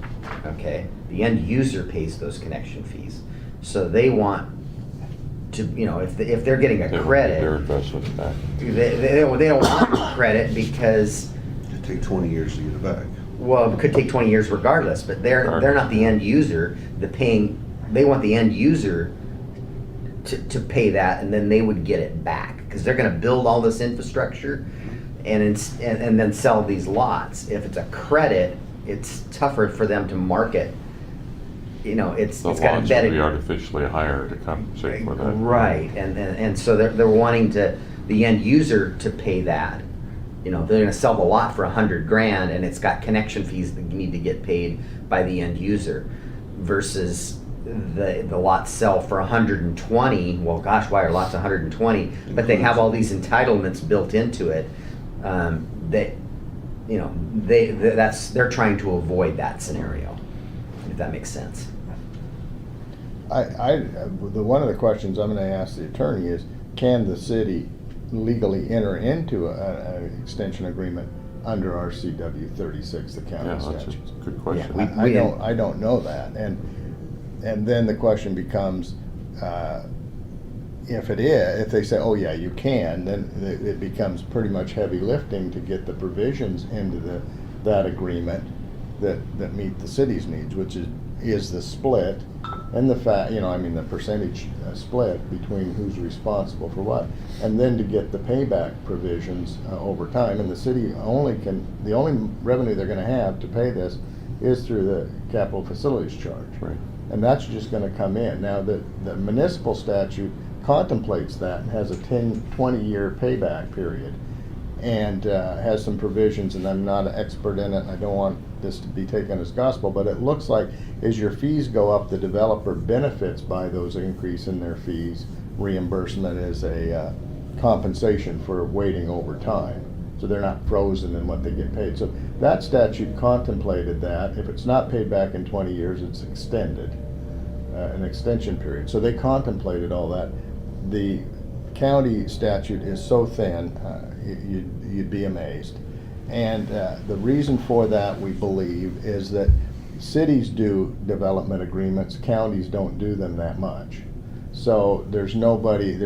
okay? The end user pays those connection fees. So they want to, if they're getting a Their credit, investment's back. they don't want credit because, It'd take 20 years to get it back. well, it could take 20 years regardless, but they're not the end user. They want the end user to pay that, and then they would get it back, because they're gonna build all this infrastructure and then sell these lots. If it's a credit, it's tougher for them to market. It's The got lots would embedded. be artificially higher to compensate for that. Right, and so they're wanting the end user to pay that. They're gonna sell the lot for $100,000, and it's got connection fees that need to get paid by the end user, versus the lots sell for 120. Well, gosh, why are lots 120? But they have all these entitlements built into it. They're trying to avoid that scenario, if that makes sense. One of the questions I'm gonna ask the attorney is, can the city legally enter into an extension agreement under RCW 36, the Yeah, county that's statutes? a good question. I don't know that, and then the question becomes, if they say, oh yeah, you can, then it becomes pretty much heavy lifting to get the provisions into that agreement that meet the city's needs, which is the split, and the the percentage split between who's responsible for what, and then to get the payback provisions over time. And the city the only revenue they're gonna have to pay this is through the capital facilities charge. Right. And that's just gonna come in. Now, the municipal statute contemplates that and has a 20-year payback period, and has some provisions, and I'm not an expert in it, and I don't want this to be taken as gospel, but it looks like as your fees go up, the developer benefits by those increase in their fees. Reimbursement is a compensation for waiting over time. So they're not frozen in what they get paid. So that statute contemplated that. If it's not paid back in 20 years, it's extended, an extension period. So they contemplated all that. The county statute is so thin, you'd be amazed. And the reason for that, we believe, is that cities do development agreements, counties don't do them that much. So there's nobody,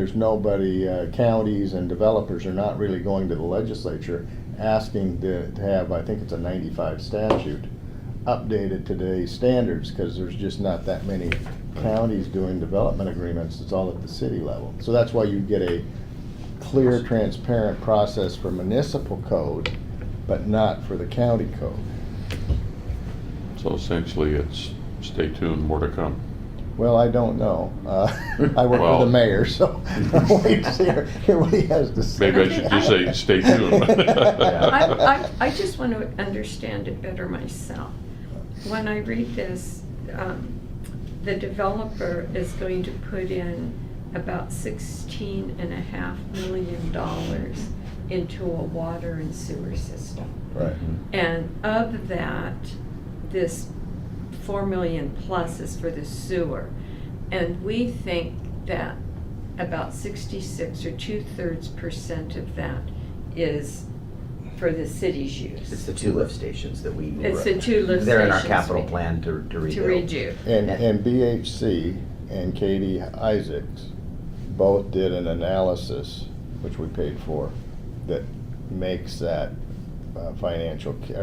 counties and developers are not really going to the legislature asking to have, I think it's a 95 statute, updated to today's standards, because there's just not that many counties doing development agreements. It's all at the city level. So that's why you get a clear, transparent process for municipal code, but not for the county code. So essentially, it's stay tuned, more to come. Well, I don't know. I work for Well- the mayor, so I'll wait to hear what he has to say. Maybe I should just say, stay tuned. I just want to understand it better myself. When I read this, the developer is going to put in about $16.5 million into a water and sewer system. Right. And of that, this 4 million plus is for the sewer. And we think that about 66 or 2/3% of that is for the city's use. It's the two lift stations that we. It's the two lift They're in our stations capital we- plan to rebuild. To redo. And BHC and Katie Isaacs both did an analysis, which we paid for, that makes that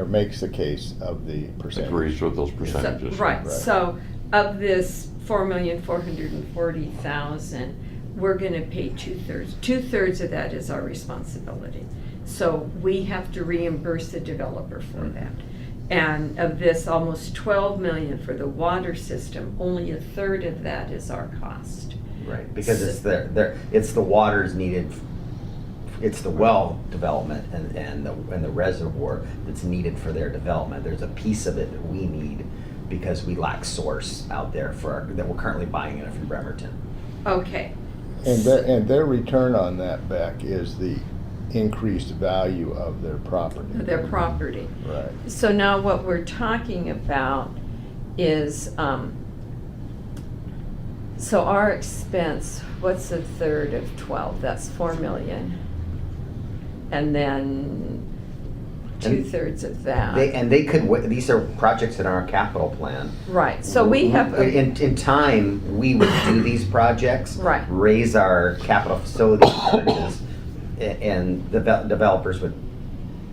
makes the case of the percentage. Agrees with those So- percentages. Right, Right. so of this 4,440,000, we're gonna pay 2/3. 2/3 of that is our responsibility. So we have to reimburse the developer for that. And of this almost 12 million for the water system, only 1/3 of that is our cost. Right, because it's it's the waters needed, it's the well development and the reservoir that's needed for their development. There's a piece of it that we need because we lack source out there that we're currently buying it from Bremerton. Okay. And their return on that, Beck, is the increased value of their property. Their property. Right. So now what we're talking about is, so our expense, what's 1/3 of 12? That's 4 million. And then 2/3 of that. They could, these are projects in our capital plan. Right, so we have, In time, we would do these projects. Right. Raise our capital facility charges, and the developers would,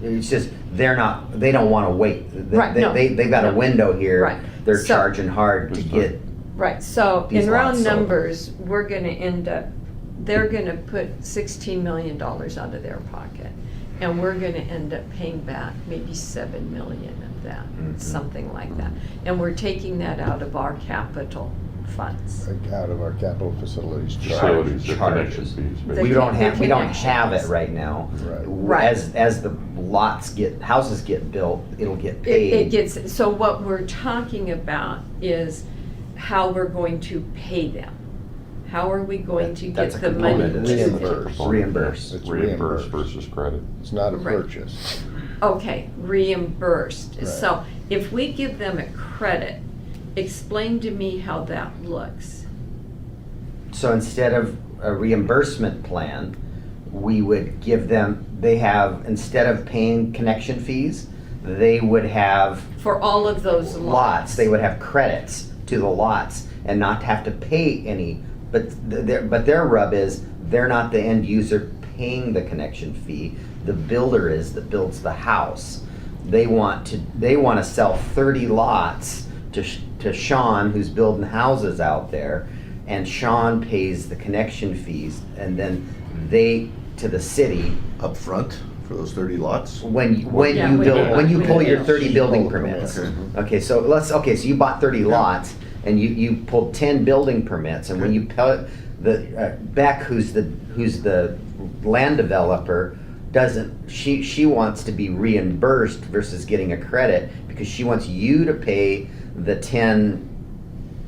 it's just, they don't wanna wait. Right, no. They've got a No. window here. Right. They're So- charging hard to Just get, right, so These in round lots sold. numbers, we're gonna end up, they're gonna put $16 million out of their pocket. And we're gonna end up paying back maybe 7 million of that, Mhm. something like that. And we're taking that out of our capital funds. Out of our capital facilities charge. Facilities, the Charges. connection fees. The basically. we don't have connections. it right now. Right. Right. As the houses get built, it'll get It paid. gets, so what we're talking about is how we're going to pay them. How are we going to get That's a the component money of to this. them? Reimburse. It's Reimburse reimbursed. versus credit. It's not a Right. purchase. Okay, reimbursed. Right. So if we give them a credit, explain to me how that looks. So instead of a reimbursement plan, we would give them, they have, instead of paying connection fees, they would have For all of those lots, they would have credits to the lots and not have to pay any. But their rub is, they're not the end user paying the connection fee. The builder is that builds the house. They want to sell 30 lots to Sean, who's building houses out there, and Sean pays the connection fees, and then they, to the city, Up front for those 30 lots? when Yeah, you when build, you- when you pull your Yeah. 30 building permits. Okay. Okay, so you bought 30 lots, and you pulled 10 building permits, and when you Beck, who's the land developer, she wants to be reimbursed versus getting a credit, because she wants you to pay the 10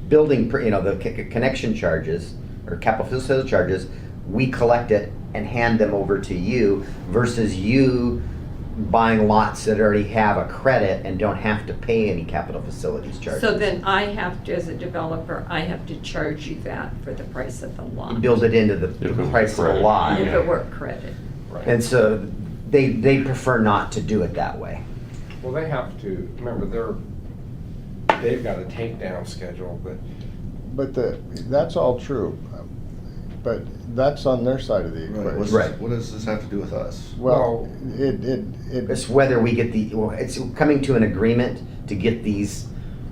building, the connection charges, or capital facility charges. We collect it and hand them over to you, versus you buying lots that already have a credit and don't have to pay any capital facilities charges. So then I have to, as a developer, I have to charge you that for the price of the lot. Build it into the If it was price of the credit. lot. If it were credit. Right. And so they prefer not to do it that way. Well, they have to, remember, they've got a takedown schedule, but That's all true, but that's on their side of the equation. Right. What does this have to do with us? Well, It's whether we get it's coming to an agreement to get these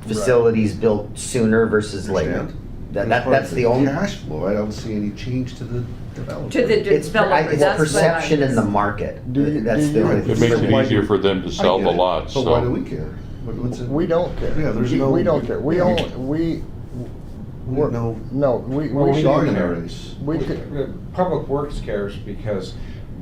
facilities built sooner versus later. Understand? That's the only. Cash flow, I don't see any change to the developer. To the It's developer, it's that's what I perception in the was- market. Do you- That's do the you- only. It makes it Why easier do- for them to I sell get the it, lots, But why do so. we care? What's it? we don't care. Yeah, there's no- We don't care. We Yeah. only, we, we're, No. no, Well, we we should are in a care. race. We could, Public Works cares because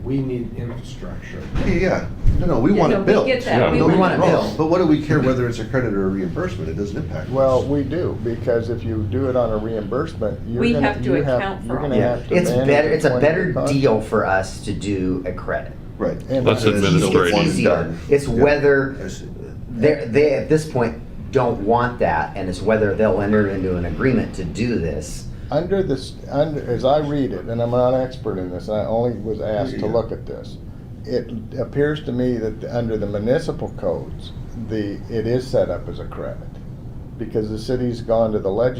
we need infrastructure. Yeah. No, we Yeah, want no, it we built. get that. Yeah. We No, We want want it it wrong. built. But what do we care whether it's a credit or a reimbursement? It doesn't impact us. well, we do, because if you do it on a reimbursement, you're We gonna, have to account for you're all gonna Yeah, have to. it's manage better. It's a 20 better contracts. deal for us to do a credit. Right. And Less Because it's administrative. one It's and easier. done. It's Yeah, whether I see. they at this point don't want that, and it's whether they'll enter into an agreement to do this. Under this, as I read it, and I'm not an expert in this, I only was asked to Yeah. look at this. It appears to me that under the municipal codes, it is set up as a credit. Because the city's gone to the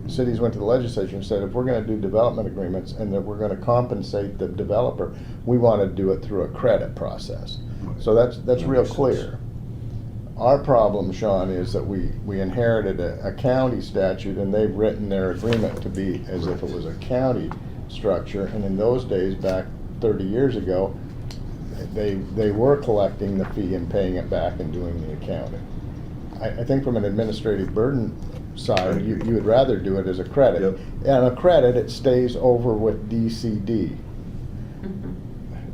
cities went to the legislature and said, if we're gonna do development agreements and that we're gonna compensate the developer, we wanna do it through a credit process. So that's That real makes clear. sense. Our problem, Sean, is that we inherited a county statute, and they've written their agreement to be as if it was a county structure, and in those days, back 30 years ago, they were collecting the fee and paying it back and doing the accounting. I think from an administrative burden side, you would rather do it as a credit. Yep. And a credit, it stays over with DCD.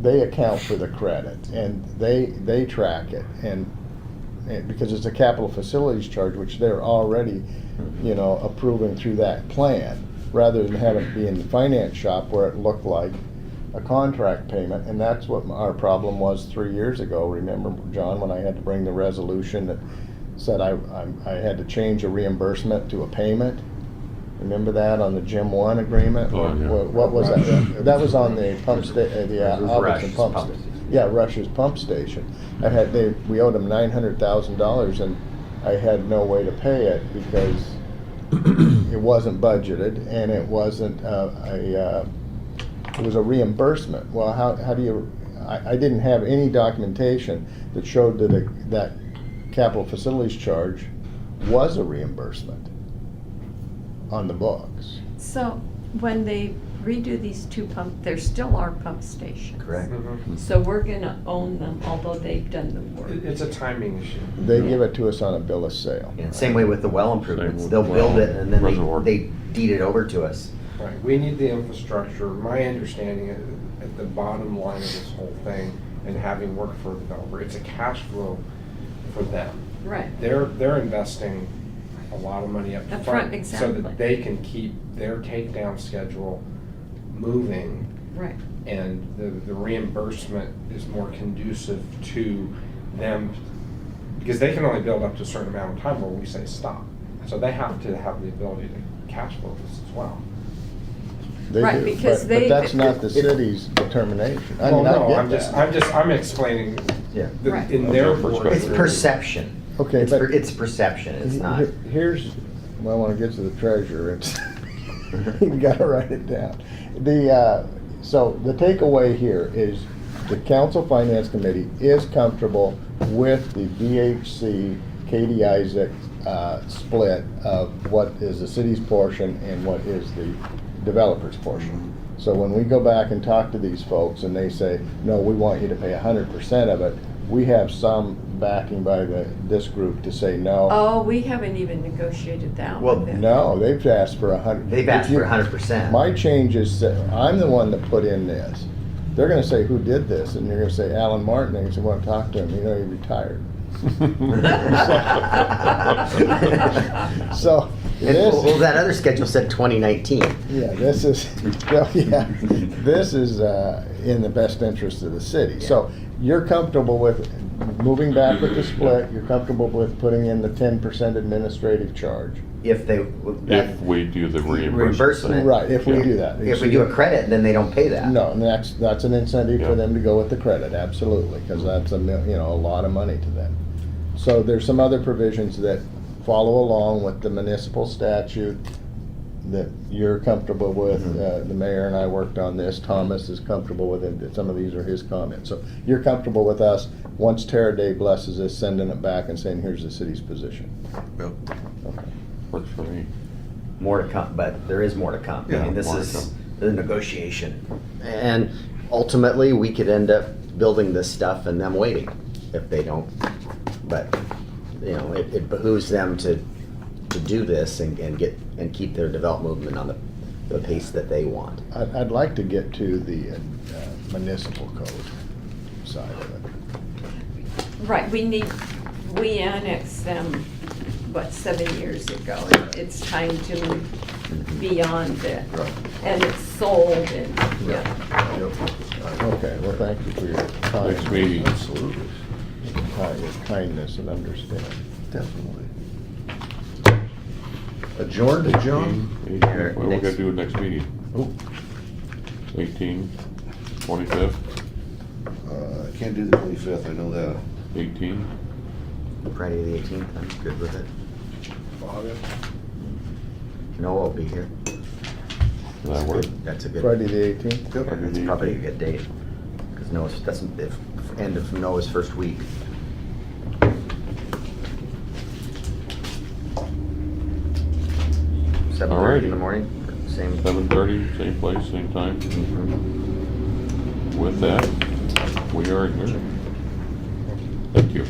They account for the credit, and they track it, and because it's a capital facilities charge, which they're already, approving through that plan, rather than having it be in the finance shop where it looked like a contract payment. And that's what our problem was 3 years ago. Remember, John, when I had to bring the resolution that said I had to change a reimbursement to a payment? Remember that on the Jim 1 agreement? Oh, yeah. What was that? That was on the pump the Albertson Rush's pump pump station. station. Yeah, Rush's pump station. We owed them $900,000, and I had no way to pay it because it wasn't budgeted, and it wasn't it was a reimbursement. Well, how do you? I didn't have any documentation that showed that capital facilities charge was a reimbursement on the books. So when they redo these two they're still our pump stations. Correct. So we're gonna own them, although they've done the work. It's a timing issue. They give it to us on a bill of sale. Yeah, same way with the well improvements. with They'll the build well it and then reservoir. they deed it over to us. Right, we need the infrastructure. My understanding at the bottom line of this whole thing, and having worked for a developer, it's a cash flow for them. Right. They're investing a lot of money up Up front. front, So exactly. that they can keep their takedown schedule moving, Right. and the reimbursement is more conducive to them, because they can only build up to a certain amount of time where we say stop. So they have to have the ability to cash flow this as well. They Right, do, because but they- that's not the city's determination. I Well, mean, no, I I'm get just, that. I'm explaining Yeah. that Right. in their From their board. perspective. It's perception. Okay, It's but- per- it's perception, it's not. Here's, well, when it gets to the treasurer, it's, you gotta write it down. So the takeaway here is the council finance committee is comfortable with the DHC, Katie Isaac, split of what is the city's portion and what is the developer's portion. So when we go back and talk to these folks and they say, no, we want you to pay 100% of it, we have some backing by this group to say no. Oh, we haven't even negotiated that Well, with them. No, they've asked for 100. They've asked If you- for 100%. My change is, that I'm the one that put in this. They're gonna say, who did this? And you're gonna say, Alan Martin, and you say, well, talk to him, you know, he retired. So, And, well, this, that other schedule said 2019. yeah, this is, well, yeah, this is in the best interest of the city. So you're comfortable with moving back with the split, you're comfortable with putting in the 10% administrative charge? If they, If we do the reimbursement. reimbursement. Right, if we Yeah. do that. If we do a credit, then they don't pay that. No, and that's an incentive Yeah. for them to go with the credit, absolutely, because that's a lot of money to them. So there's some other provisions that follow along with the municipal statute that you're comfortable with. The mayor and I worked on this. Thomas is comfortable with it. Some of these are his comments. So you're comfortable with us, once Tara Day blesses this, sending it back and saying, here's the city's position. Yep. Okay. Works for me. More to come, but there is more to come. Yeah, I mean, this more to is come. the negotiation. And ultimately, we could end up building this stuff and them waiting if they don't. But, you know, it behooves them to do this and keep their development movement on the pace that they want. I'd like to get to the municipal code side of it. Right, we annexed them, what, 7 years ago. It's time to move beyond it. Right. And it's sold and, yeah. Yep. Okay, well, thank you for your time. Next meeting. Absolutely. Your kindness and understanding. Definitely. Adjourned, John? 18. Here, What we next- gotta do next meeting? Oh, 18, 25th, I can't do the 25th, I know that. 18? Friday the 18th, I'm good with it. Noah will be here. Does that work? That's a good. Friday the 18th? Yep. Friday That's the probably a 18th. good date, because Noah's, that's the end of Noah's first week. Seven thirty in the Alrighty. morning, same. 7:30, same place, same time. Mhm. With that, we are adjourned. Thank you.